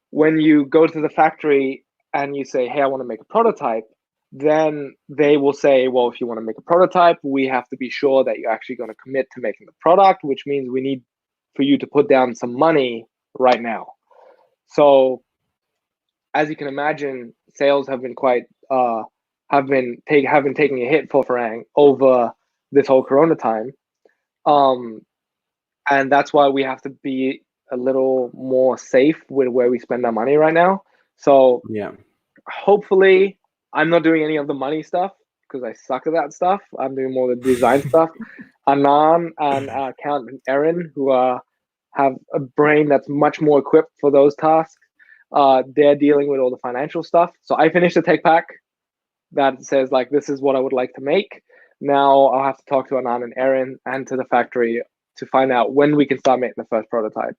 when you go to the factory and you say, hey, I want to make a prototype, then they will say, well, if you want to make a prototype, we have to be sure that you're actually going to commit to making the product, which means we need for you to put down some money right now. So as you can imagine, sales have been have been taking a hit for Farang over this whole Corona time. And that's why we have to be a little more safe with where we spend our money right now. So Yeah. hopefully I'm not doing any of the money stuff because I suck at that stuff. I'm doing more of the design stuff. Anan and our accountant Erin, who have a brain that's much more equipped for those tasks, they're dealing with all the financial stuff. So I finished the tech pack that says like, this is what I would like to make. Now I'll have to talk to Anan and Erin and to the factory to find out when we can start making the first prototype.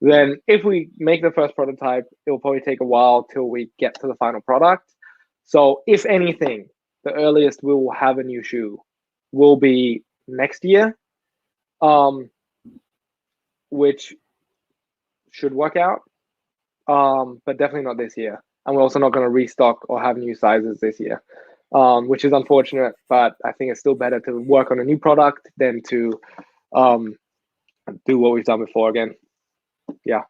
Then if we make the first prototype, it will probably take a while till we get to the final product. So if anything, the earliest we will have a new shoe will be next year, which should work out, but definitely not this year. And we're also not going to restock or have new sizes this year, which is unfortunate, but I think it's still better to work on a new product than to do what we've done before again. Yeah,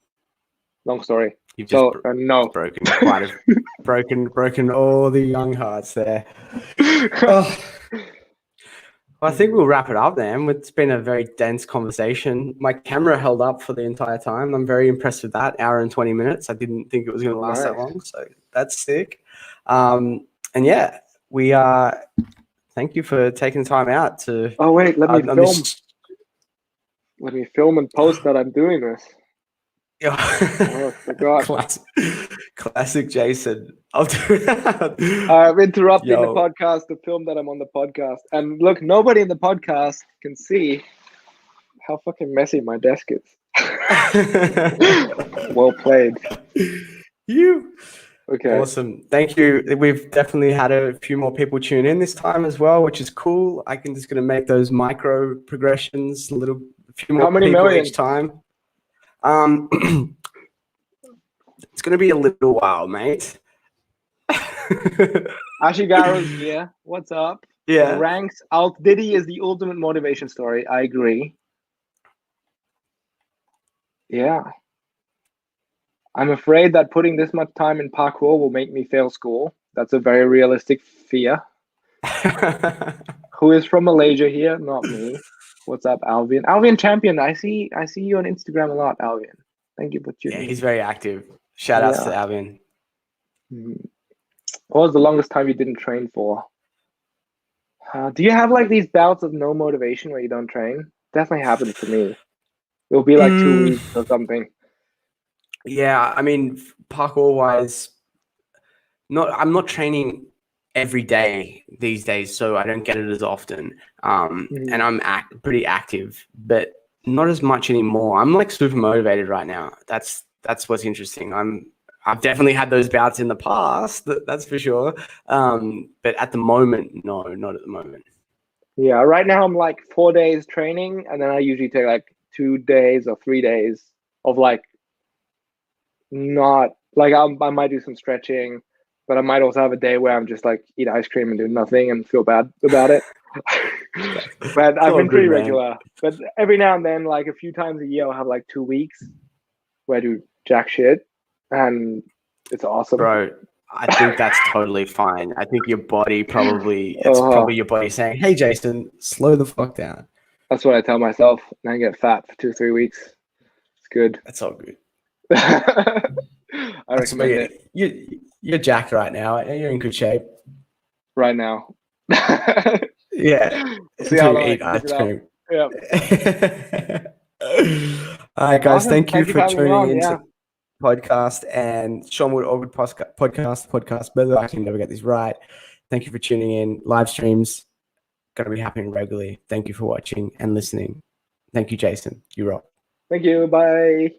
long story. You've So just no, broken quite a broken all the young hearts there. Oh. Well, I think we'll wrap it up then. It's been a very dense conversation. My camera held up for the entire time. I'm very impressed with that. Hour and 20 minutes. I didn't think it was going to last that long, so that's sick. And yeah, we are. Thank you for taking the time out to. Oh wait, let me film. Let me film and post that I'm doing this. Oh, I forgot. Classic Jason. I'll do that. I'm interrupting the podcast to film that I'm on the podcast. And look, nobody in the podcast can see how fucking messy my desk is. Well played. You. Okay. Awesome. Thank you. We've definitely had a few more people tune in this time as well, which is cool. I can just going to make those micro progressions a few more people million? Each time. It's going to be a little while, mate. Ashigaru's here. What's up? Yeah. The ranks out. Diddy is the ultimate motivation story. I agree. Yeah. I'm afraid that putting this much time in parkour will make me fail school. That's a very realistic fear. Who is from Malaysia here? Not me. What's up, Alvin? Alvin Champion. I see you on Instagram a lot, Alvin. Thank you for tuning in. Yeah, he's very active. Shout outs to Alvin. What was the longest time you didn't train for? Do you have like these bouts of no motivation where you don't train? Definitely happens to me. It'll be like 2 weeks or something. Yeah, I mean, parkour wise, I'm not training every day these days, so I don't get it as often. And I'm pretty active, but not as much anymore. I'm like super motivated right now. That's what's interesting. I've definitely had those bouts in the past, that's for sure. But at the moment, no, not at the moment. Yeah, right now I'm like 4 days training, and then I usually take like 2 days or 3 days of like not like I might do some stretching, but I might also have a day where I'm just like eat ice cream and do nothing and feel bad about it. But I've been pretty regular. But every now and then, like a few times a year, I'll have like 2 weeks where I do jack shit, and it's awesome. Bro, I think that's totally fine. I think your body it's probably your body saying, hey, Jason, slow the fuck down. That's what I tell myself, and I get fat for 2 or 3 weeks. It's good. That's all good. I recommend it. You're jacked right now. You're in good shape. Right now. Yeah. See how long eat ice cream. Yeah. All right, guys. Awesome. Thank you for tuning into the podcast. And Shaun Wood podcast. But I can never get this right. Thank you for tuning in. Live streams going to be happening regularly. Thank you for watching and listening. Thank you, Jason. You rock. Thank you. Bye.